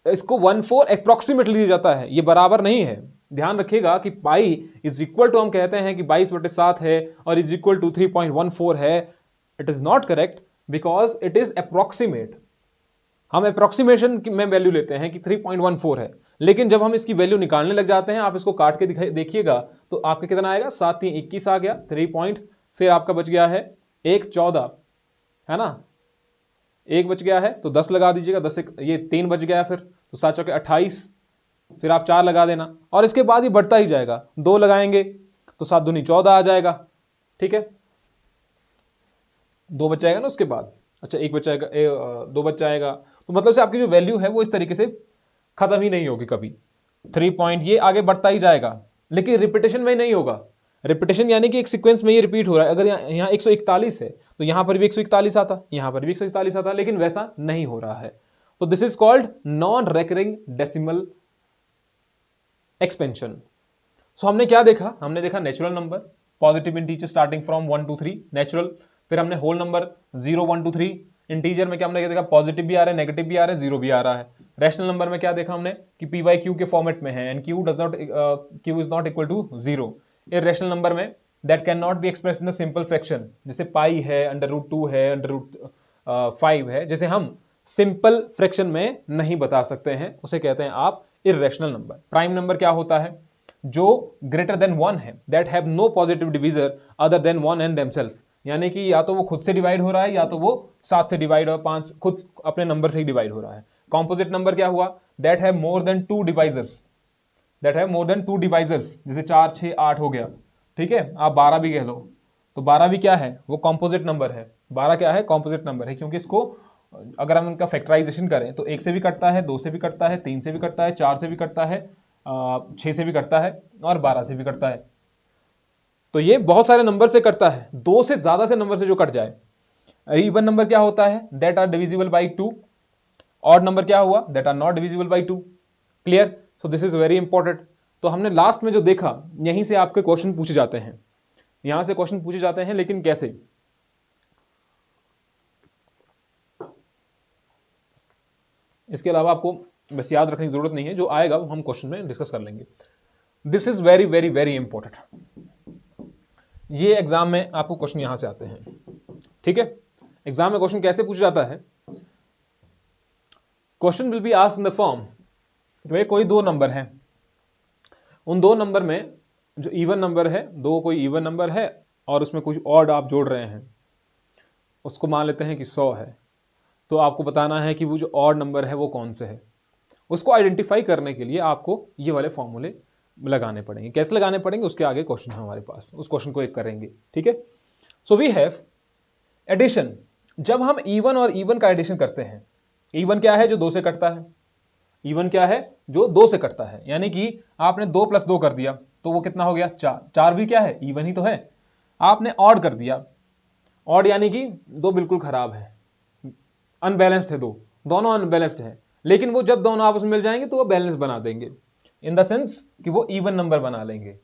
इसको 14 अप्रोक्सीमेटली दिया जाता है, ये बराबर नहीं है। ध्यान रखिएगा कि पाई इज इक्वल टू, हम कहते हैं कि 22/7 है और इज इक्वल टू 3.14 है। It is not correct because it is approximate. हम अप्रोक्सीमेशन में वैल्यू लेते हैं कि 3.14 है, लेकिन जब हम इसकी वैल्यू निकालने लग जाते हैं, आप इसको काट के देखिएगा तो आपका कितना आएगा, 7 3 21 आ गया, 3 पॉइंट, फिर आपका बच गया है 1 14, है ना, 1 बच गया है तो 10 लगा दीजिएगा, 10 ये 3 बच गया, फिर तो 7 चौके 28, फिर आप 4 लगा देना, और इसके बाद ही बढ़ता ही जाएगा। 2 लगाएंगे तो 7 दूनी 14 आ जाएगा, ठीक है, 2 बच जाएगा ना उसके बाद, अच्छा 1 बच जाएगा, 2 बच जाएगा। तो मतलब से आपकी जो वैल्यू है वो इस तरीके से खत्म ही नहीं होगी कभी। 3 पॉइंट ये आगे बढ़ता ही जाएगा, लेकिन रिपीटेशन में नहीं होगा। रिपीटेशन यानी कि एक सीक्वेंस में ये रिपीट हो रहा है। अगर यहाँ 141 है तो यहां पर भी 141 आता, यहां पर भी 141 आता, लेकिन वैसा नहीं हो रहा है। तो this is called non recurring decimal expansion. So हमने क्या देखा, हमने देखा natural number, positive integer starting from 1 2 3 natural, फिर हमने होल नंबर 0 1 2 3। इंटीजर में क्या हमने देखा, पॉजिटिव भी आ रहा है, नेगेटिव भी आ रहा है, जीरो भी आ रहा है। रैशनल नंबर में क्या देखा हमने कि पी बाई क्यू के फॉर्मेट में है and Q is not equal to 0। Irrational number में that can not be express in the simple fraction, जैसे पाई है, √2 है, 5 है, जिसे हम सिंपल फ्रैक्शन में नहीं बता सकते हैं, उसे कहते हैं आप इर्रेशनल नंबर। प्राइम नंबर क्या होता है? जो ग्रेटर देन 1 है, that have no positive divisor other than 1 and themselves, यानी कि या तो वो खुद से डिवाइड हो रहा है या तो वो 7 से डिवाइड और 5 खुद अपने नंबर से ही डिवाइड हो रहा है। कॉम्पोजिट नंबर क्या हुआ? That have more than 2 divisors, that have more than 2 divisors, जैसे 4 6 8 हो गया, ठीक है, आप 12 भी कह लो, तो 12 भी क्या है? वो कॉम्पोजिट नंबर है। 12 क्या है? कॉम्पोजिट नंबर है, क्योंकि इसको अगर हम इनका फैक्टराइजेशन करें तो 1 से भी कटता है, 2 से भी कटता है, 3 से भी कटता है, 4 से भी कटता है, 6 से भी कटता है और 12 से भी कटता है। तो ये बहुत सारे नंबर से कटता है, 2 से ज्यादा से नंबर से जो कट जाए। इवन नंबर क्या होता है? That are divisible by 2। Odd number क्या हुआ? That are not divisible by 2। Clear? So this is very important. तो हमने लास्ट में जो देखा, यहीं से आपके क्वेश्चन पूछे जाते हैं, यहां से क्वेश्चन पूछे जाते हैं, लेकिन कैसे? इसके अलावा आपको बस याद रखने की जरूरत नहीं है, जो आएगा वो हम क्वेश्चन में डिस्कस कर लेंगे। This is very very very important. ये एग्जाम में आपको क्वेश्चन यहां से आते हैं, ठीक है? एग्जाम में क्वेश्चन कैसे पूछा जाता है? Question will be asked in the form, कोई 2 नंबर है, उन 2 नंबर में जो इवन नंबर है, 2 कोई इवन नंबर है और उसमें कुछ ऑड आप जोड़ रहे हैं, उसको मान लेते हैं कि 100 है, तो आपको बताना है कि वो जो ऑड नंबर है वो कौन से है। उसको आइडेंटिफाई करने के लिए आपको ये वाले फॉर्मूले लगाने पड़ेंगे। कैसे लगाने पड़ेंगे उसके आगे क्वेश्चन है हमारे पास, उस क्वेश्चन को एक करेंगे, ठीक है? So we have addition. जब हम इवन और इवन का एडिशन करते हैं, इवन क्या है? जो 2 से कटता है। इवन क्या है? जो 2 से कटता है, यानी कि आपने 2 + 2 कर दिया तो वो कितना हो गया? 4। 4 भी क्या है? इवन ही तो है। आपने ऑड कर दिया, ऑड यानी कि 2 बिल्कुल खराब है, अनबैलेंस्ड है, दोनों अनबैलेंस्ड है, लेकिन वो जब दोनों आपस में मिल जाएंगे तो वो बैलेंस बना देंगे, इन द सेंस कि वो इवन नंबर बना लेंगे।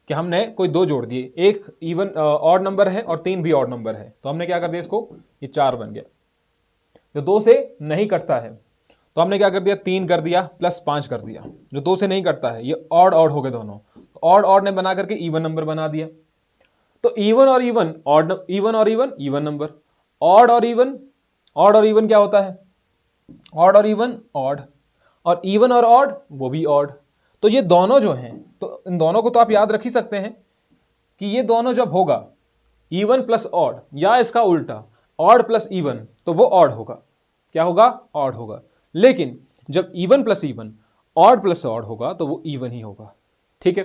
कि हमने कोई 2 जोड़ दिए, एक इवन ऑड नंबर है और 3 भी ऑड नंबर है, तो हमने क्या कर दिया इसको? ये 4 बन गया। जो 2 से नहीं कटता है तो हमने क्या कर दिया? 3 कर दिया प्लस 5 कर दिया। जो 2 से नहीं कटता है, ये ऑड ऑड हो गए दोनों, ऑड ऑड ने बना करके इवन नंबर बना दिया। तो इवन और इवन ऑड, इवन और इवन इवन नंबर, ऑड और इवन, ऑड और इवन क्या होता है? ऑड और इवन ऑड, और इवन और ऑड वो भी ऑड। तो ये दोनों जो हैं, तो इन दोनों को तो आप याद रख ही सकते हैं कि ये दोनों जब होगा इवन प्लस ऑड, या इसका उल्टा ऑड प्लस इवन, तो वो ऑड होगा। क्या होगा? ऑड होगा। लेकिन जब even plus even, odd plus odd होगा तो वो इवन ही होगा, ठीक है?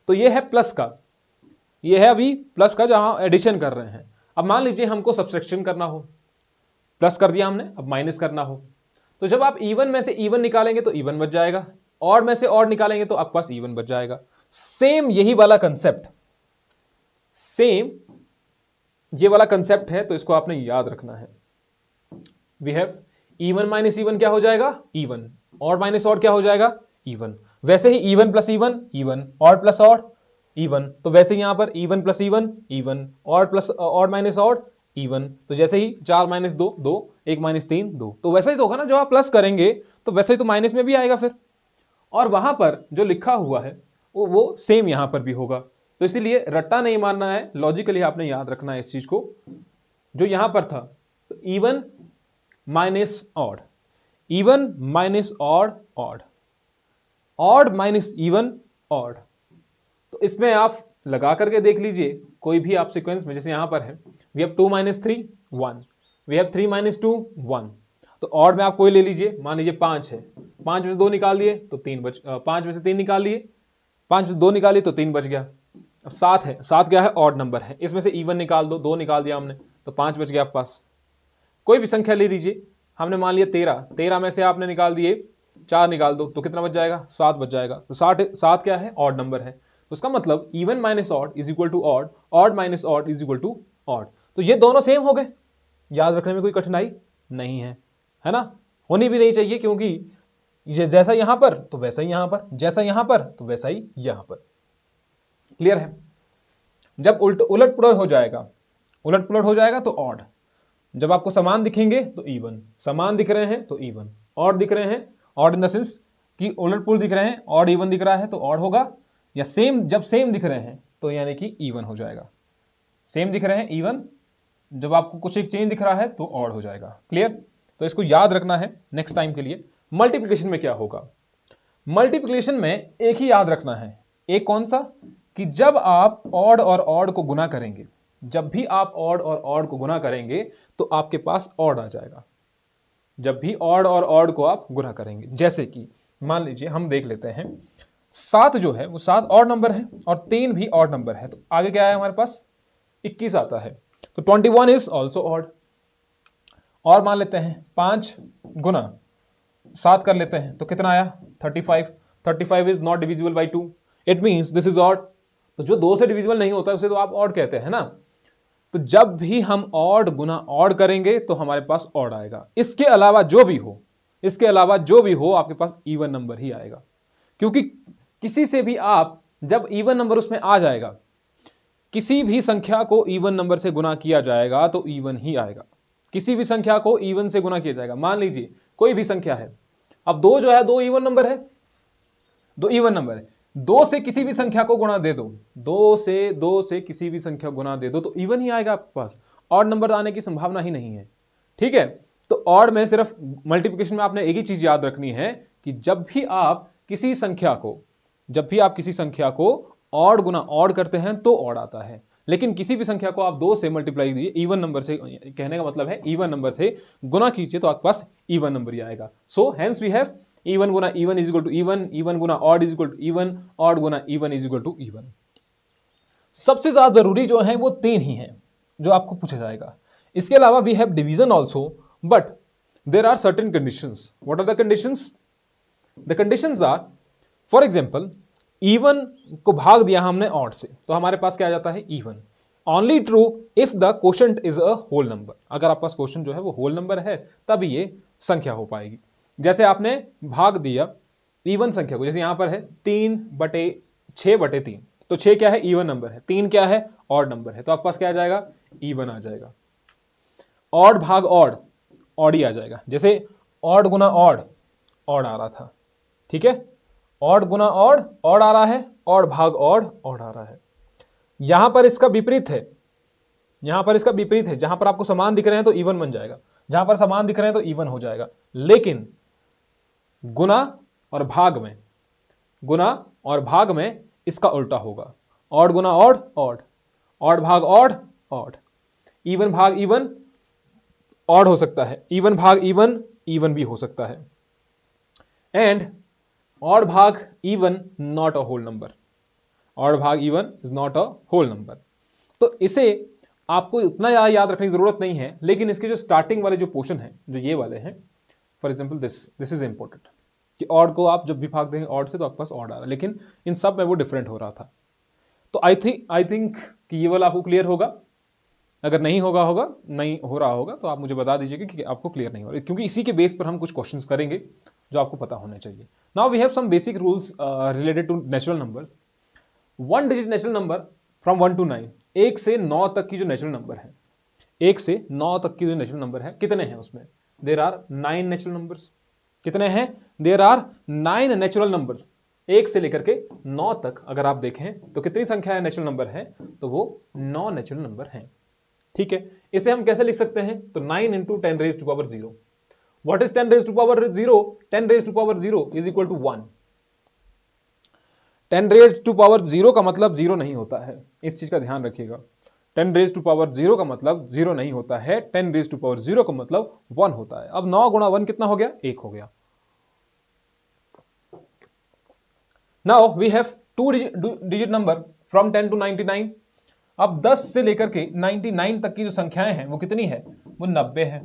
तो ये है प्लस का, ये है अभी प्लस का जहां एडिशन कर रहे हैं। अब मान लीजिए हमको सब्सट्रैक्शन करना हो, प्लस कर दिया हमने, अब माइनस करना हो, तो जब आप इवन में से इवन निकालेंगे तो इवन बच जाएगा, ऑड में से ऑड निकालेंगे तो आपके पास इवन बच जाएगा। सेम यही वाला कंसेप्ट, सेम ये वाला कंसेप्ट है, तो इसको आपने याद रखना है। We have even minus even क्या हो जाएगा? इवन। ऑड माइनस ऑड क्या हो जाएगा? इवन। वैसे ही even plus even even, odd plus odd even, तो वैसे ही यहां पर even plus even even, odd plus odd minus odd even. तो जैसे ही 4 माइनस 2 2, 1 माइनस 3 2, तो वैसा ही तो होगा ना, जब आप प्लस करेंगे तो वैसे ही तो माइनस में भी आएगा फिर, और वहां पर जो लिखा हुआ है वो सेम यहां पर भी होगा। तो इसीलिए रट्टा नहीं मानना है, लॉजिकली आपने याद रखना है इस चीज को। जो यहां पर था तो even minus odd, even minus odd odd, odd minus even odd. तो इसमें आप लगा करके देख लीजिए, कोई भी आप सीक्वेंस में, जैसे यहां पर है वी हैव 2 - 3 1, वी हैव 3 - 2 1, तो ऑड में आप कोई ले लीजिए, मान लीजिए 5 है, 5 में से 2 निकाल दिए तो 3 बच, 5 में से 3 निकाल लिए, 5 में से 2 निकालिए तो 3 बच गया। अब 7 है, 7 क्या है? ऑड नंबर है, इसमें से इवन निकाल दो, 2 निकाल दिया हमने तो 5 बच गया आपके पास। कोई भी संख्या ले लीजिए, हमने मान लिया 13, 13 में से आपने निकाल दिए 4 निकाल दो तो कितना बच जाएगा? 7 बच जाएगा। तो 7 क्या है? ऑड नंबर है। तो उसका मतलब even minus odd is equal to odd, odd minus odd is equal to odd. तो ये दोनों सेम हो गए, याद रखने में कोई कठिनाई नहीं है, है ना? होनी भी नहीं चाहिए, क्योंकि ये जैसा यहां पर तो वैसा ही यहां पर, जैसा यहां पर तो वैसा ही यहां पर। क्लियर है? जब उलट पुलट हो जाएगा, उलट पुलट हो जाएगा तो ऑड, जब आपको समान दिखेंगे तो इवन, समान दिख रहे हैं तो इवन, ऑड दिख रहे हैं, ऑड इन द सेंस कि उलट पुलट दिख रहे हैं, ऑड इवन दिख रहा है तो ऑड होगा, या सेम, जब सेम दिख रहे हैं तो यानी कि इवन हो जाएगा। सेम दिख रहे हैं इवन, जब आपको कुछ एक चेंज दिख रहा है तो ऑड हो जाएगा। क्लियर? तो इसको याद रखना है नेक्स्ट टाइम के लिए। मल्टीप्लिकेशन में क्या होगा? मल्टीप्लिकेशन में एक ही याद रखना है, एक कौन सा, कि जब आप ऑड और ऑड को गुना करेंगे, जब भी आप ऑड और ऑड को गुना करेंगे तो आपके पास ऑड आ जाएगा। जब भी ऑड और ऑड को आप गुना करेंगे, जैसे कि मान लीजिए हम देख लेते हैं 7 जो है वो 7 ऑड नंबर है और 3 भी ऑड नंबर है, तो आगे क्या है हमारे पास 21 आता है, तो 21 इज ऑल्सो ऑड। और मान लेते हैं 5 गुना 7 कर लेते हैं तो कितना आया 35। 35 is not divisible by 2, it means this is odd. तो जो 2 से डिविजिबल नहीं होता उसे तो आप ऑड कहते हैं ना। तो जब भी हम ऑड गुना ऑड करेंगे तो हमारे पास ऑड आएगा। इसके अलावा जो भी हो, इसके अलावा जो भी हो आपके पास इवन नंबर ही आएगा, क्योंकि किसी से भी आप जब इवन नंबर उसमें आ जाएगा, किसी भी संख्या को इवन नंबर से गुना किया जाएगा तो इवन ही आएगा। किसी भी संख्या को इवन से गुना किया जाएगा, मान लीजिए कोई भी संख्या है, अब 2 जो है 2 इवन नंबर है, 2 इवन नंबर है, 2 से किसी भी संख्या को गुणा दे दो, 2 से किसी भी संख्या को गुणा दे दो तो इवन ही आएगा आपके पास, ऑड नंबर आने की संभावना ही नहीं है। ठीक है? तो ऑड में सिर्फ मल्टीप्लिकेशन में आपने एक ही चीज याद रखनी है कि जब भी आप किसी संख्या को ऑड गुना ऑड करते हैं तो ऑड आता है, लेकिन किसी भी संख्या को आप 2 से मल्टीप्लाई कीजिए, इवन नंबर से, कहने का मतलब है इवन नंबर से गुना कीजिए तो आपके पास इवन नंबर ही आएगा। So hence we have even गुना even is equal to even, even गुना odd is equal to even, odd गुना even is equal to even. सबसे ज्यादा जरूरी जो है वो 3 ही है जो आपको पूछा जाएगा। इसके अलावा we have division also, but there are certain conditions. What are the conditions? The conditions are, for example even को भाग दिया हमने ऑड से तो हमारे पास क्या आ जाता है even. Only true if the quotient is a whole number. अगर आपके पास क्वोशंट जो है वो होल नंबर है तभी ये संख्या हो पाएगी। जैसे आपने भाग दिया इवन संख्या को, जैसे यहां पर है 3/6/3, तो 6 क्या है इवन नंबर है, 3 क्या है ऑड नंबर है, तो आपके पास क्या आ जाएगा इवन आ जाएगा। ऑड भाग ऑड, ऑड ही आ जाएगा। जैसे ऑड गुना ऑड, ऑड आ रहा था, ठीक है, ऑड गुना ऑड, ऑड आ रहा है, ऑड भाग ऑड, ऑड आ रहा है। यहां पर इसका विपरीत है, यहां पर इसका विपरीत है, जहां पर आपको समान दिख रहे हैं तो इवन बन जाएगा, जहां पर समान दिख रहे हैं तो इवन हो जाएगा। लेकिन गुना और भाग में, गुना और भाग में इसका उल्टा होगा, ऑड गुना ऑड ऑड, ऑड भाग ऑड ऑड, इवन भाग इवन ऑड हो सकता है, इवन भाग इवन इवन भी हो सकता है, एंड ऑड भाग even not a whole number, odd भाग even is not a whole number. तो इसे आपको उतना याद रखने की जरूरत नहीं है, लेकिन इसके जो स्टार्टिंग वाले जो पोर्शन है जो ये वाले हैं, for example this is important कि ऑड को आप जब भी भाग देंगे ऑड से तो आपके पास ऑड आ रहा है, लेकिन इन सब में वो डिफरेंट हो रहा था। तो आई थिंक कि ये वाला आपको क्लियर होगा। अगर नहीं हो रहा होगा तो आप मुझे बता दीजिएगा कि आपको क्लियर नहीं हो रहा, क्योंकि इसी के बेस पर हम कुछ क्वेश्चंस करेंगे जो आपको पता होने चाहिए। Now we have some basic rules related to natural numbers. 1 digit natural number from 1 to 9, 1 से 9 तक की जो नेचुरल नंबर है, 1 से 9 तक की जो नेचुरल नंबर है, कितने हैं उसमें? There are 9 natural numbers. कितने हैं? There are 9 natural numbers. 1 से लेकर के 9 तक अगर आप देखें तो कितनी संख्या नेचुरल नंबर है, तो वो 9 नेचुरल नंबर हैं। ठीक है, इसे हम कैसे लिख सकते हैं? तो 9 into 10 raised to power 0। What is 10 raised to power 0? 10 raised to power 0 is equal to 1। 10 raised to power 0 का मतलब 0 नहीं होता है, इस चीज का ध्यान रखिएगा। 10 raised to power 0 का मतलब 0 नहीं होता है, 10 raised to power 0 का मतलब 1 होता है। अब 9 गुणा 1 कितना हो गया? 1 हो गया। Now we have 2 digit number from 10 to 99। अब 10 से लेकर के 99 तक की जो संख्याएं हैं वो कितनी है? वो 90 है।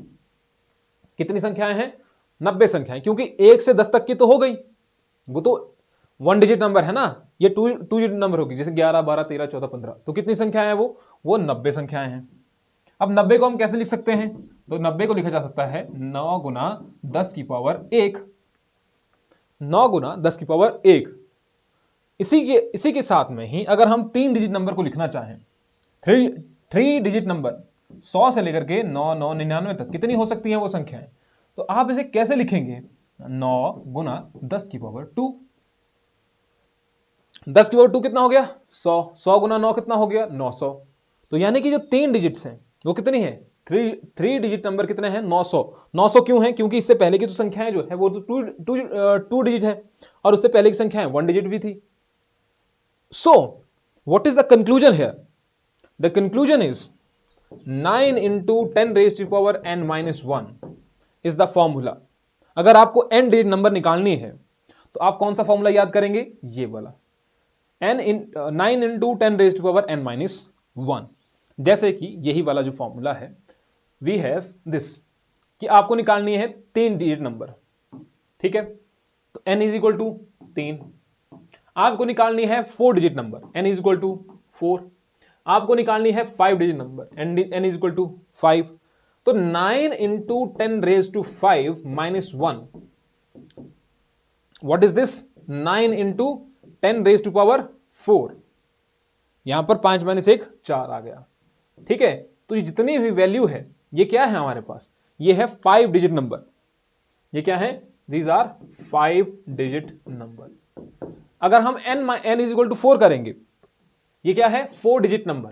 कितनी संख्याएं हैं? 90 संख्याएं, क्योंकि 1 से 10 तक की तो हो गई, वो तो 1 डिजिट नंबर है ना, ये 2 डिजिट नंबर होगी, जैसे 11 12 13 14 15, तो कितनी संख्याएं हैं? वो 90 संख्याएं हैं। अब 90 को हम कैसे लिख सकते हैं? तो 90 को लिखा जा सकता है 9 गुना 10 की पावर 1, 9 गुना 10 की पावर 1। इसी के साथ में ही अगर हम 3 डिजिट नंबर को लिखना चाहें, 3 डिजिट नंबर 100 से लेकर के 9 9 99 तक कितनी हो सकती हैं वो संख्याएं, तो आप इसे कैसे लिखेंगे? 9 गुना 10 की पावर 2। 10 की पावर 2 कितना हो गया? 100। 100 गुना 9 कितना हो गया? 900। तो यानी कि जो 3 डिजिट्स हैं वो कितनी है? थ्री डिजिट नंबर कितने हैं? 900। 900 क्यों है? क्योंकि इससे पहले की तो संख्याएं जो है वो तो टू डिजिट है और उससे पहले की संख्याएं 1 डिजिट भी थी। So what is the conclusion here? The conclusion is 9 into 10 raised to power n minus 1 is the formula। अगर आपको n डिजिट नंबर निकालनी है तो आप कौन सा फॉर्मूला याद करेंगे? ये वाला 9 into 10 raised to power n minus 1। जैसे कि यही वाला जो फॉर्मूला है, वी हैव दिस, कि आपको निकालनी है 3 डिजिट नंबर, ठीक है? तो n इज इक्वल टू 3। आपको निकालनी है 4 digit number, n is equal to 4। आपको निकालनी है 5 digit number, n is equal to 5। तो 9 into 10 raised to 5 minus 1, what is this? 9 into 10 raised to power 4। यहां पर 5 माइनस 1 4 आ गया, ठीक है? तो ये जितनी भी वैल्यू है ये क्या है हमारे पास? ये है 5 डिजिट नंबर। ये क्या है? These are 5 digit number. अगर हम n इज इक्वल टू 4 करेंगे, ये क्या है? 4 डिजिट नंबर।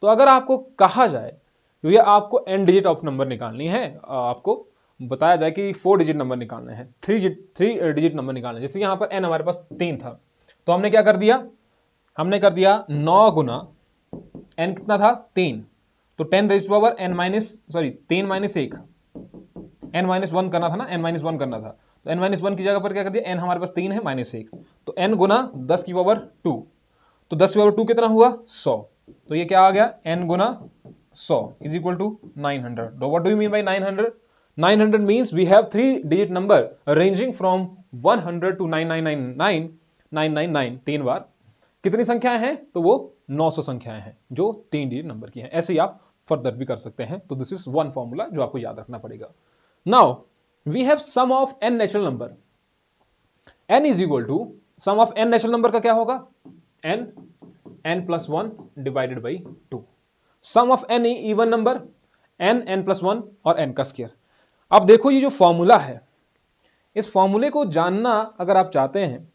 तो अगर आपको कहा जाए ये आपको n डिजिट ऑफ नंबर निकालनी है, आपको बताया जाए कि 4 डिजिट नंबर निकालने हैं, 3 डिजिट नंबर निकालने, जैसे यहां पर n हमारे पास 3 था, तो हमने क्या कर दिया? हमने कर दिया 9 गुना n कितना था? 3, तो 10 raise to power n minus 3 minus 1, n minus 1 करना था ना, n माइनस 1 करना था, तो n माइनस 1 की जगह पर क्या कर दिया? n हमारे पास 3 है माइनस 1, तो n गुना 10 की पावर 2, तो 10 की पावर 2 कितना हुआ? 100। तो ये क्या आ गया? n गुना 100 is equal to 900। What do you mean by 900? 900 means we have 3 digit number ranging from 100 to 999 3 बार। कितनी संख्याएं हैं? तो वो 900 संख्याएं हैं जो 3 डिजिट नंबर की हैं। ऐसे ही आप फर्दर भी कर सकते हैं। तो दिस इज वन फॉर्मूला जो आपको याद रखना पड़ेगा। Now we have sum of n natural number. n is equal to sum of n natural number का क्या होगा? n plus 1 divided by 2। Sum of n even number n plus 1 और n का स्क्वायर। अब देखो ये जो फॉर्मूला है, इस फॉर्मूले को जानना अगर आप चाहते हैं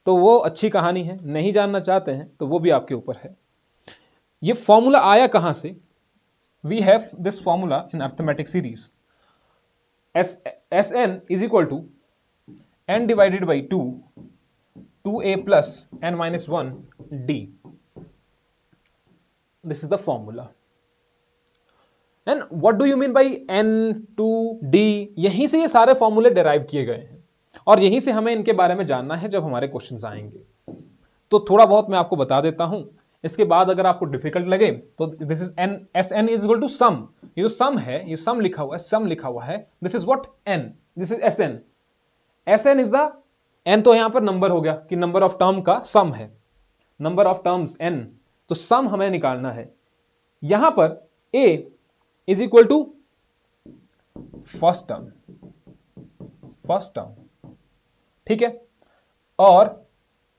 तो वो अच्छी कहानी है, नहीं जानना चाहते हैं तो वो भी आपके ऊपर है। ये फॉर्मूला आया कहां से? We have this formula in arithmetic series. Sn is equal to n divided by 2a plus n minus 1 d। This is the formula. And what do you mean by n 2d? यहीं से ये सारे फॉर्मूले derive किए गए हैं और यहीं से हमें इनके बारे में जानना है जब हमारे क्वेश्चंस आएंगे। तो थोड़ा बहुत मैं आपको बता देता हूं, इसके बाद अगर आपको डिफिकल्ट लगे तो this is n। Sn is equal to sum. ये जो सम है, ये सम लिखा हुआ है, सम लिखा हुआ है। This is what? n। This is Sn। Sn is the n, तो यहां पर नंबर हो गया कि नंबर ऑफ टर्म का सम है, नंबर ऑफ टर्म्स n, तो सम हमें निकालना है। यहां पर a is equal to first term, ठीक है, और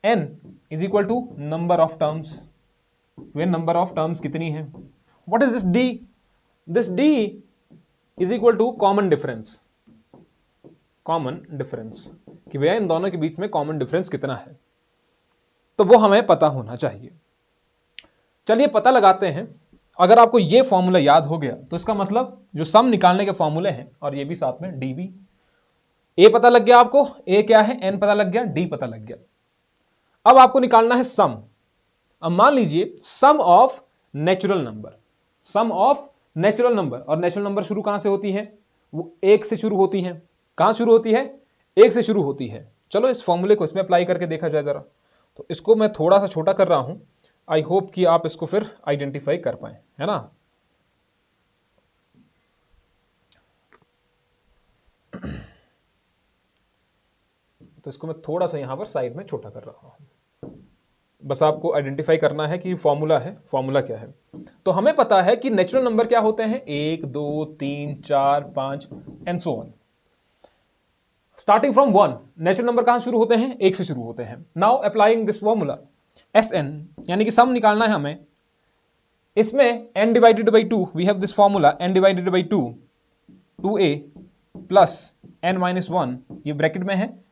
n is equal to number of terms. वे नंबर ऑफ टर्म्स कितनी है? What is this d? This d is equal to common difference, कि भैया इन दोनों के बीच में कॉमन डिफरेंस कितना है, तो वो हमें पता होना चाहिए। चलिए पता लगाते हैं। अगर आपको ये फॉर्मूला याद हो गया तो इसका मतलब जो सम निकालने के फॉर्मूले हैं, और ये भी साथ में डी भी, ए पता लग गया आपको, ए क्या है, एन पता लग गया, डी पता लग गया। अब आपको निकालना है सम। अब मान लीजिए सम ऑफ नेचुरल नंबर, और नेचुरल नंबर शुरू कहां से होती है? वो एक से शुरू होती है। कहां शुरू होती है? एक से शुरू होती है। चलो इस फॉर्मूले को इसमें अप्लाई करके देखा जाए जरा। तो इसको मैं थोड़ा सा छोटा कर रहा हूं, आई होप कि आप इसको फिर आइडेंटिफाई कर पाए, है ना। तो इसको मैं थोड़ा सा यहां पर साइड में छोटा कर रहा हूं, बस आपको आइडेंटिफाई करना है कि फॉर्मूला है, फॉर्मूला क्या है। तो हमें पता है कि नेचुरल नंबर क्या होते हैं? 1 2 3 4 5 and so on. Starting from 1, natural number कहां शुरू होते हैं? 1 से शुरू होते हैं। Now applying this formula Sn, यानी कि सम निकालना है हमें। इसमें n divided by 2, we have this formula n divided by 2, 2a plus n minus 1, ये ब्रैकेट में है,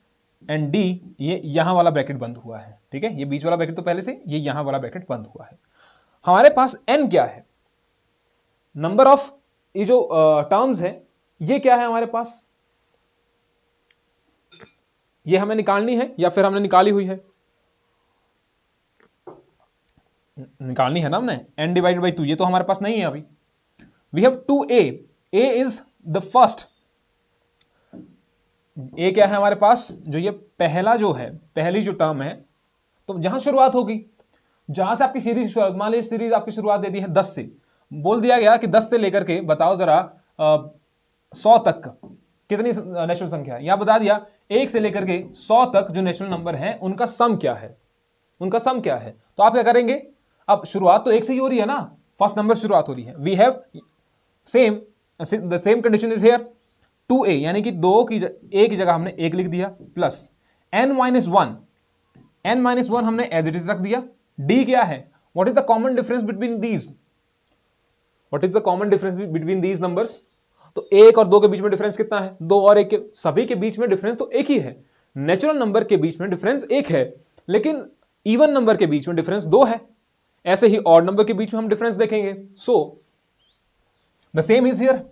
एंड d ये यहां वाला ब्रैकेट बंद हुआ है, ठीक है। ये बीच वाला ब्रैकेट तो पहले से, ये यहां वाला ब्रैकेट बंद हुआ है। हमारे पास n क्या है? नंबर ऑफ ये जो टर्म्स है ये क्या है हमारे पास, ये हमें निकालनी है या फिर हमने निकाली हुई है, निकालनी है ना हमने, n डिवाइडेड बाई 2, ये तो हमारे पास नहीं है अभी। We have 2a, a is the first, a क्या है हमारे पास, जो ये पहला जो है, पहली जो टर्म है, तो जहां शुरुआत होगी, जहां से आपकी सीरीज, मान लीजिए सीरीज आपकी शुरुआत दे दी है 10 से, बोल दिया गया कि 10 से लेकर के बताओ जरा 100 तक कितनी नेचुरल संख्या है, या बता दिया 1 से लेकर के 100 तक जो नेचुरल नंबर है उनका सम क्या है, उनका सम क्या है। तो आप क्या करेंगे, अब शुरुआत तो 1 से ही हो रही है ना, फर्स्ट नंबर शुरुआत हो रही है, we have same, the same condition is here, 2a यानी कि 2 की a की जगह हमने 1 लिख दिया, plus n minus 1, n minus 1 हमने एज इट इज रख दिया। d क्या है, what is the common difference between these, what is the common difference between these numbers, तो 1 और 2 के बीच में डिफरेंस कितना है, 2 और 1 के, सभी के बीच में डिफरेंस तो एक ही है, नेचुरल नंबर के बीच में डिफरेंस 1 है, लेकिन इवन नंबर के बीच में डिफरेंस 2 है, ऐसे ही ऑड नंबर के बीच में हम डिफरेंस देखेंगे। So the same is here,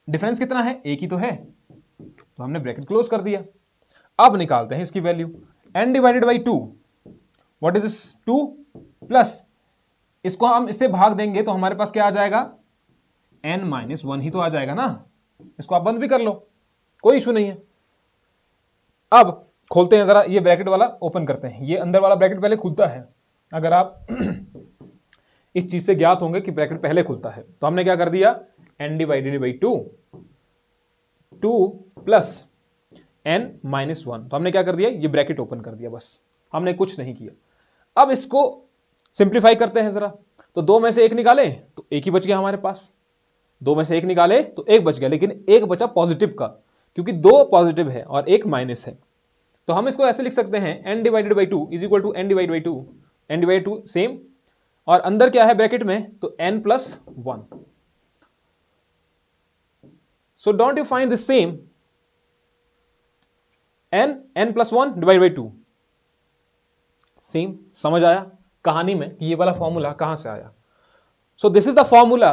difference कितना है, एक ही तो है, तो हमने ब्रैकेट क्लोज कर दिया। अब निकालते हैं इसकी value, n divided by 2, what is this, 2 plus, इसको हम इससे भाग देंगे तो हमारे पास क्या आ जाएगा, n माइनस 1 ही तो आ जाएगा ना, इसको आप बंद भी कर लो, कोई इशू नहीं है। अब खोलते हैं जरा, ये ब्रैकेट वाला ओपन करते हैं, ये अंदर वाला ब्रैकेट पहले खुलता है, अगर आप इस चीज से ज्ञात होंगे कि ब्रैकेट पहले खुलता है, तो हमने क्या कर दिया, n divided by 2, 2 plus n minus 1, तो हमने क्या कर दिया, ये ब्रैकेट ओपन कर दिया, बस हमने कुछ नहीं किया। अब इसको सिंप्लीफाई करते हैं जरा, तो 2 में से 1 निकाले तो 1 ही बच गया हमारे पास, 2 में से 1 निकाले तो 1 बच गया, लेकिन 1 बचा पॉजिटिव का, क्योंकि 2 पॉजिटिव है और 1 माइनस है, तो हम इसको ऐसे लिख सकते हैं, n divided by 2 is equal to n divide by 2, n divide 2 same, और अंदर क्या है ब्रैकेट में, तो n plus 1, so don't you find this same, n plus 1 divide by 2, same, समझ आया कहानी में कि ये वाला फॉर्मूला कहां से आया। So this is the formula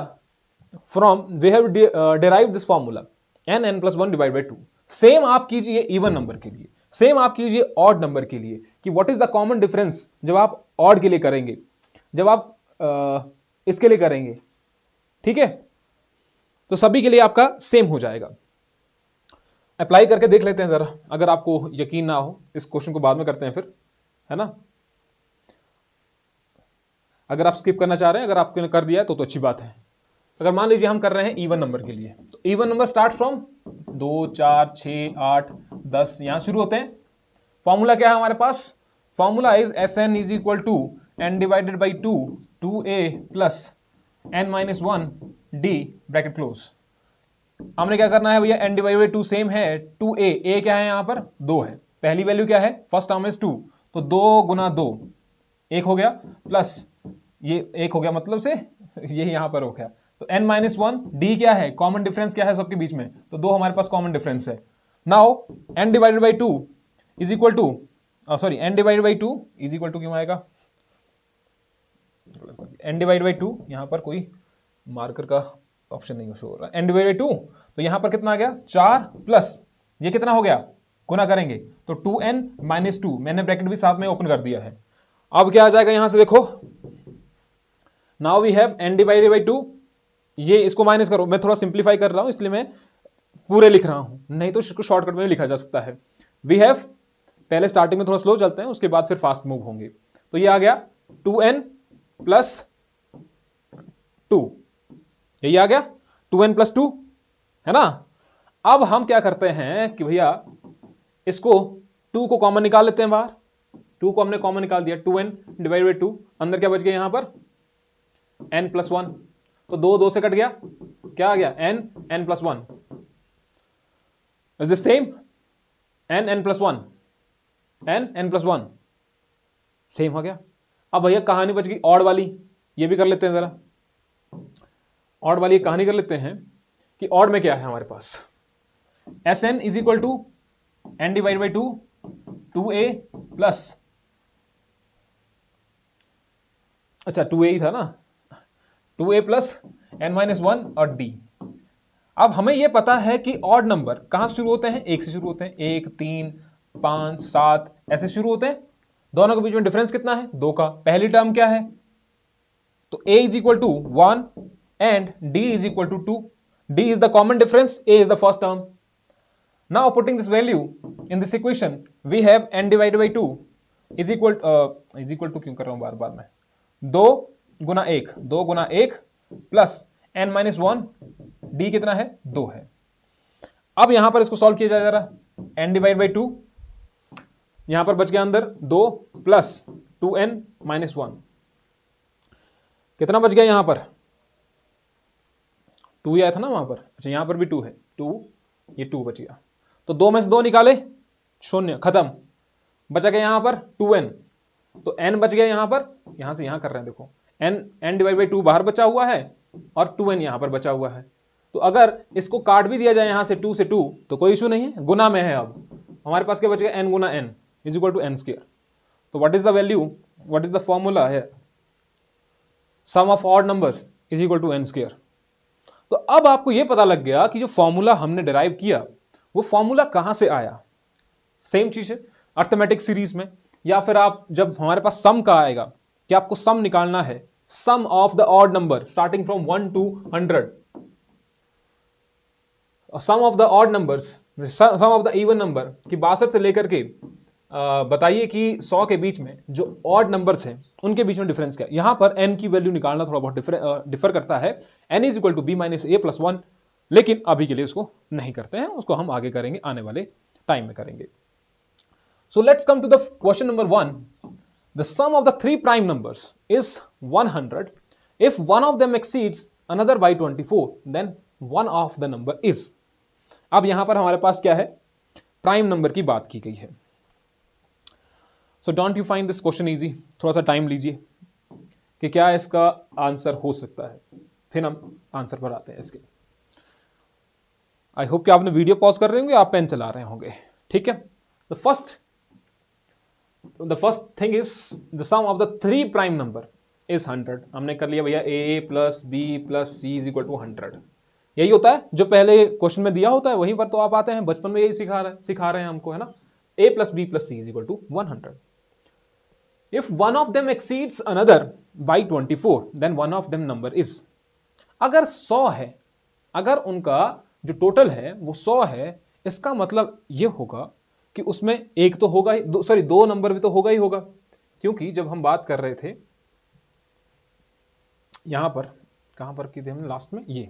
from, we have derived this formula, n plus 1 divide by 2। Same आप कीजिए इवन नंबर के लिए, सेम आप कीजिए ऑड नंबर के लिए, कि what is the common difference जब आप ऑड के लिए करेंगे, जब आप इसके लिए करेंगे, ठीक है, तो सभी के लिए आपका सेम हो जाएगा। अप्लाई करके देख लेते हैं जरा, अगर आपको यकीन ना हो, इस क्वेश्चन को बाद में करते हैं फिर, है ना, अगर आप स्किप करना चाह रहे हैं, अगर आपने कर दिया है तो अच्छी बात है। अगर मान लीजिए हम कर रहे हैं इवन नंबर के लिए, तो इवन नंबर स्टार्ट फ्रॉम 2 4 6 8 10, यहां शुरू होते हैं। फॉर्मूला क्या है हमारे पास, formula is Sn is equal to n divided by 2, 2a plus n minus 1 d bracket close. हमने क्या करना है भैया, n डिवाइडेड बाई 2 सेम है, 2a, a क्या है यहां पर, 2 है, पहली वैल्यू क्या है, फर्स्ट टर्म इज 2, तो 2 गुना 2 1 हो गया, प्लस ये 1 हो गया, मतलब से ये यहां पर हो गया, तो n माइनस 1 d क्या है, कॉमन डिफरेंस क्या है सबके बीच में, तो 2 हमारे पास कॉमन डिफरेंस है। Now n divided by 2 is equal to, sorry n divided by 2 is equal to क्यों आएगा, n डिवाइडेड बाई 2, यहां पर कोई मार्कर का ऑप्शन नहीं शो हो रहा, n डिवाइडेड बाई 2, तो यहां पर कितना आ गया 4 प्लस ये कितना हो गया, गुना करेंगे तो 2n माइनस 2, मैंने ब्रैकेट भी साथ में ओपन कर दिया है। अब क्या आ जाएगा यहां से देखो, now we have n divided by 2, ये इसको माइनस करो, मैं थोड़ा सिंप्लीफाई कर रहा हूं इसलिए मैं पूरे लिख रहा हूं, नहीं तो इसको शॉर्टकट में लिखा जा सकता है। वी हैव, पहले स्टार्टिंग में थोड़ा स्लो चलते हैं, उसके बाद फिर फास्ट मूव होंगे, तो ये आ गया 2n प्लस 2, यही आ गया 2n प्लस 2, है ना। अब हम क्या करते हैं कि भैया इसको 2 को कॉमन निकाल लेते हैं बाहर, 2 को हमने कॉमन निकाल दिया, 2n डिवाइड बाई 2, अंदर क्या बच गया यहां पर n प्लस 1, तो 2 2 से कट गया, क्या आ गया n plus 1 is the same, n plus 1, n plus 1 same हो गया। अब भैया कहानी बच गई ऑड वाली, ये भी कर लेते हैं जरा, ऑड वाली कहानी कर लेते हैं कि ऑड में क्या है हमारे पास, Sn is equal to n divide by 2, 2a plus, अच्छा 2a ही था ना, 2a प्लस n माइनस 1 और d, अब हमें यह पता है कि ऑड नंबर कहां से शुरू होते हैं, 1 से शुरू होते हैं, 1, 3, 5, 7 ऐसे शुरू होते हैं। दोनों के बीच में डिफरेंस कितना है, 2 का। पहली टर्म क्या है, तो a is equal to 1 and d is equal to 2। d is the common difference, a is the first term. Now putting this value in this equation, we have n divided by 2 is equal to क्यों कर रहा हूं बार बार मैं, 2 गुना 1, 2 गुना 1 plus n minus 1, d कितना है, 2 है। अब यहां पर इसको सॉल्व किया जाए जरा, n डिवाइड बाई 2, यहां पर बच गया अंदर 2 प्लस 2n माइनस 1, कितना बच गया यहां पर, 2 आया था ना वहां पर, अच्छा यहां पर भी 2 है, 2, ये 2 बच गया, तो 2 में से 2 निकाले, 0, खत्म। बचा गया यहां पर 2n, तो n बच गया यहां पर, यहां से यहां कर रहे हैं देखो, n डिवाइड बाई 2 बाहर बचा हुआ है और 2n यहां पर बचा हुआ है। तो अगर इसको काट भी दिया जाए यहां से 2 से 2 तो कोई इशू नहीं है, गुना में है। अब हमारे पास क्या बच गया, n गुना n is equal to n square. तो what is the value, what is the formula है, sum of odd numbers is equal to n square. तो अब आपको यह पता लग गया कि जो फॉर्मूला हमने डिराइव किया वो फॉर्मूला कहां से आया। सेम चीज है अर्थमेटिक सीरीज में, या फिर आप जब हमारे पास सम का आएगा कि आपको सम निकालना है, sum of the odd number starting from 1 to 100, sum of the odd numbers, sum of the even number कि 62 से लेकर के बताइए कि 100 के बीच में जो ऑड नंबर्स हैं उनके बीच में डिफरेंस क्या है। यहां पर n की वैल्यू निकालना थोड़ा बहुत डिफर करता है, n is equal to b minus a plus 1, लेकिन अभी के लिए उसको नहीं करते हैं, उसको हम आगे करेंगे, आने वाले टाइम में करेंगे। So let's come to the question number 1। The sum of the 3 prime numbers is 100 if one of them exceeds another by 24 then one of the number is. अब यहां पर हमारे पास क्या है, प्राइम नंबर की बात की गई है। सो don't you find this question easy, थोड़ा सा टाइम लीजिए कि क्या इसका आंसर हो सकता है, फिर हम आंसर पर आते हैं इसके। आई होप कि आपने वीडियो पॉज कर रहे होंगे, आप पेन चला रहे होंगे, ठीक है। The first thing is the sum of the 3 prime number is 100। हमने कर लिया भैया a plus B plus C is equal to 100। यही होता है जो पहले क्वेश्चन में दिया होता है, वहीं पर तो आप आते हैं, बचपन में यही सिखा रहे हैं हमको, है ना, a plus B plus C is equal to 100। If one of them exceeds another by 24 then one of them number is. अगर 100 है, अगर उनका जो टोटल है वो 100 है, इसका मतलब यह होगा कि उसमें एक तो होगा ही, दो नंबर भी तो होगा ही होगा, क्योंकि जब हम बात कर रहे थे यहां पर, कहां पर की थी हमने लास्ट में, ये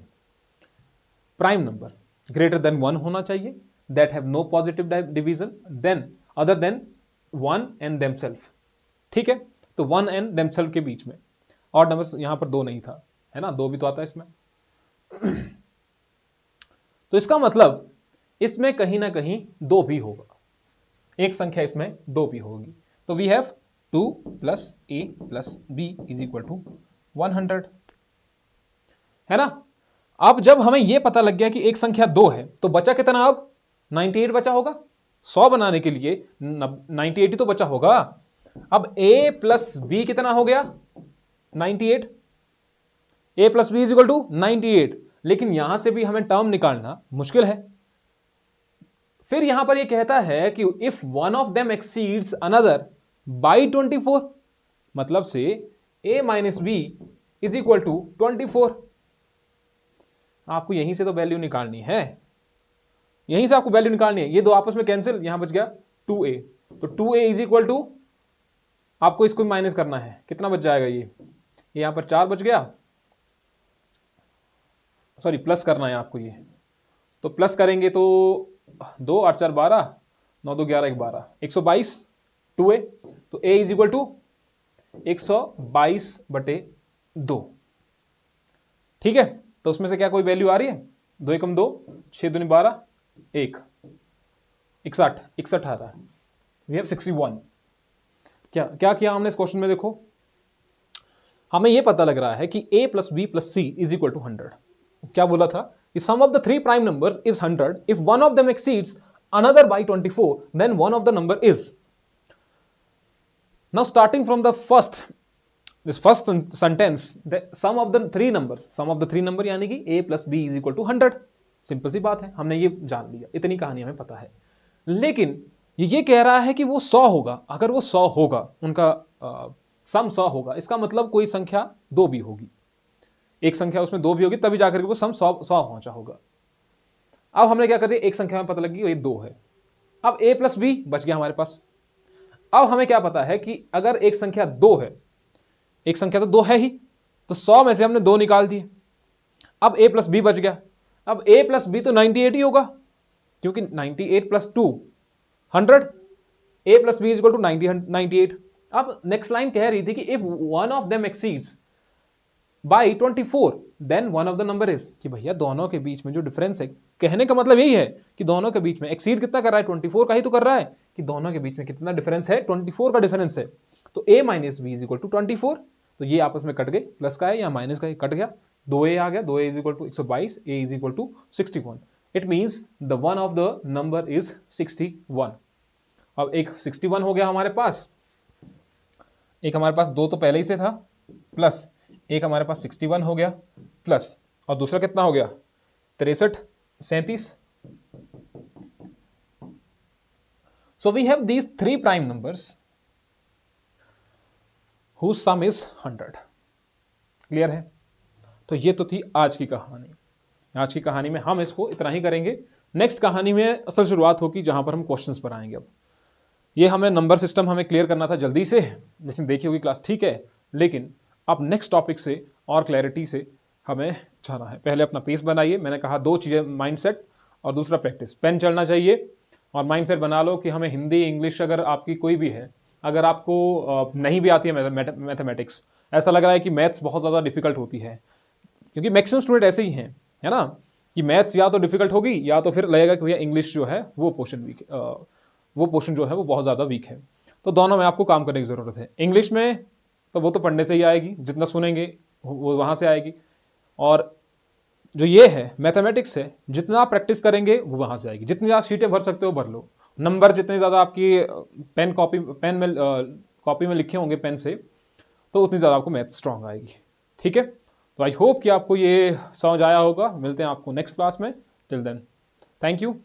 प्राइम नंबर ग्रेटर देन 1 होना चाहिए, that have no positive division then other than 1 and themselves, ठीक है। तो 1 एंड देमसेल्फ के बीच में ऑड नंबर यहां पर 2 नहीं था, है ना, 2 भी तो आता है इसमें। तो इसका मतलब इसमें कहीं ना कहीं 2 भी होगा, एक संख्या इसमें 2 भी होगी। तो we have 2 plus a plus b is equal to 100, है ना। अब जब हमें यह पता लग गया कि एक संख्या 2 है, तो बचा कितना, अब 98 बचा होगा। 100 बनाने के लिए 98 तो बचा होगा। अब a प्लस बी कितना हो गया, 98, a plus b is equal to 98, लेकिन यहां से भी हमें टर्म निकालना मुश्किल है। फिर यहां पर यह कहता है कि if one of them exceeds another by 24, मतलब से a minus b is equal to 24। आपको यहीं से तो वैल्यू निकालनी है, यहीं से आपको वैल्यू निकालनी है। ये दो आपस में कैंसिल, यहां बच गया 2a, तो 2a इज इक्वल टू, आपको इसको माइनस करना है, कितना बच जाएगा, ये यहां पर 4 बच गया, सॉरी प्लस करना है आपको ये, तो प्लस करेंगे तो 2 8 4 12, 9 2 11 1 12, 122 2a, तो a इज इक्वल टू 122 बटे 2, ठीक है। तो उसमें से क्या कोई वैल्यू आ रही है, 2 एकम 2, 6 दूनी 12, 1 61 61 आ रहा है, वी हैव 61। क्या किया हमने इस क्वेश्चन में, देखो हमें यह पता लग रहा है कि a plus B plus C is equal to 100। क्या बोला था, sum of the 3 prime numbers is 100 if one of them exceeds another by 24 then one of the number is. Now starting from the this first sentence, the sum of the 3 numbers, sum of the 3 number यानी कि a plus b is equal to 100, simple सी बात है, हमने ये जान लिया, इतनी कहानी हमें पता है। लेकिन ये कह रहा है कि वो 100 होगा। अगर वो 100 होगा, उनका सम 100 होगा, इसका मतलब कोई संख्या 2 भी होगी, एक संख्या उसमें 2 भी होगी, तभी जाकर के वो सम 100 पहुंचा होगा। अब हमने क्या कर दिया, एक संख्या में पता लगी ये 2 है। अब a प्लस बी बच गया हमारे पास। अब हमें क्या पता है कि अगर एक संख्या 2 है, एक संख्या तो 2 है ही, तो 100 में से हमने 2 निकाल दिए। अब a प्लस बी बच गया। अब a प्लस बी तो 98 ही होगा, क्योंकि 98 plus 2 100, a plus b is equal to 98। अब नेक्स्ट लाइन कह रही थी कि if one of them exceeds by 24 then one of the number is, कि भैया दोनों के बीच में जो डिफरेंस है, कहने का मतलब यही है कि दोनों के बीच में एक्सीड कितना कर रहा है, 24 का ही तो कर रहा है, कि दोनों के बीच में कितना डिफरेंस है, 24 का डिफरेंस है। तो a minus b is equal to 24, तो ये आपस में कट गए, प्लस का है या माइनस का है, कट गया, 2a आ गया, 2a is equal to 122, a is equal to 61। It means the one of the number is 61। अब एक 61 हो गया हमारे पास, एक हमारे पास 2 तो पहले ही से था, प्लस एक हमारे पास 61 हो गया, प्लस और दूसरा कितना हो गया, 63, 37। So we have these 3 prime numbers whose sum is 100। Clear है? तो ये तो थी आज की कहानी। आज की कहानी में हम इसको इतना ही करेंगे। नेक्स्ट कहानी में असल शुरुआत होगी जहां पर हम क्वेश्चंस पर आएंगे। अब ये हमें नंबर सिस्टम हमें क्लियर करना था जल्दी से, जिसने देखी होगी क्लास, ठीक है, लेकिन अब नेक्स्ट टॉपिक से और क्लैरिटी से हमें जाना है। पहले अपना पेस बनाइए, मैंने कहा 2 चीजें, माइंडसेट और दूसरा प्रैक्टिस। पेन चलना चाहिए और माइंडसेट बना लो कि हमें हिंदी इंग्लिश अगर आपकी कोई भी है, अगर आपको नहीं भी आती है मैथमेटिक्स, ऐसा लग रहा है कि मैथ्स बहुत ज़्यादा डिफिकल्ट होती है, क्योंकि मैक्सिमम स्टूडेंट ऐसे ही हैं, है ना, कि मैथ्स या तो डिफिकल्ट होगी या तो फिर लगेगा कि भैया इंग्लिश जो है वो पोर्शन वीक, वो पोर्शन जो है वो बहुत ज़्यादा वीक है। तो दोनों में आपको काम करने की ज़रूरत है। इंग्लिश में तो वो तो पढ़ने से ही आएगी, जितना सुनेंगे वो वहाँ से आएगी, और जो ये है मैथमेटिक्स है, जितना आप प्रैक्टिस करेंगे वो वहाँ से आएगी। जितनी ज़्यादा शीटें भर सकते हो भर लो, नंबर जितने ज़्यादा आपकी पेन में कॉपी में लिखे होंगे पेन से, तो उतनी ज़्यादा आपको मैथ्स स्ट्रांग आएगी। ठीक है, तो आई होप कि आपको ये समझ आया होगा। मिलते हैं आपको नेक्स्ट क्लास में। Till then, thank you.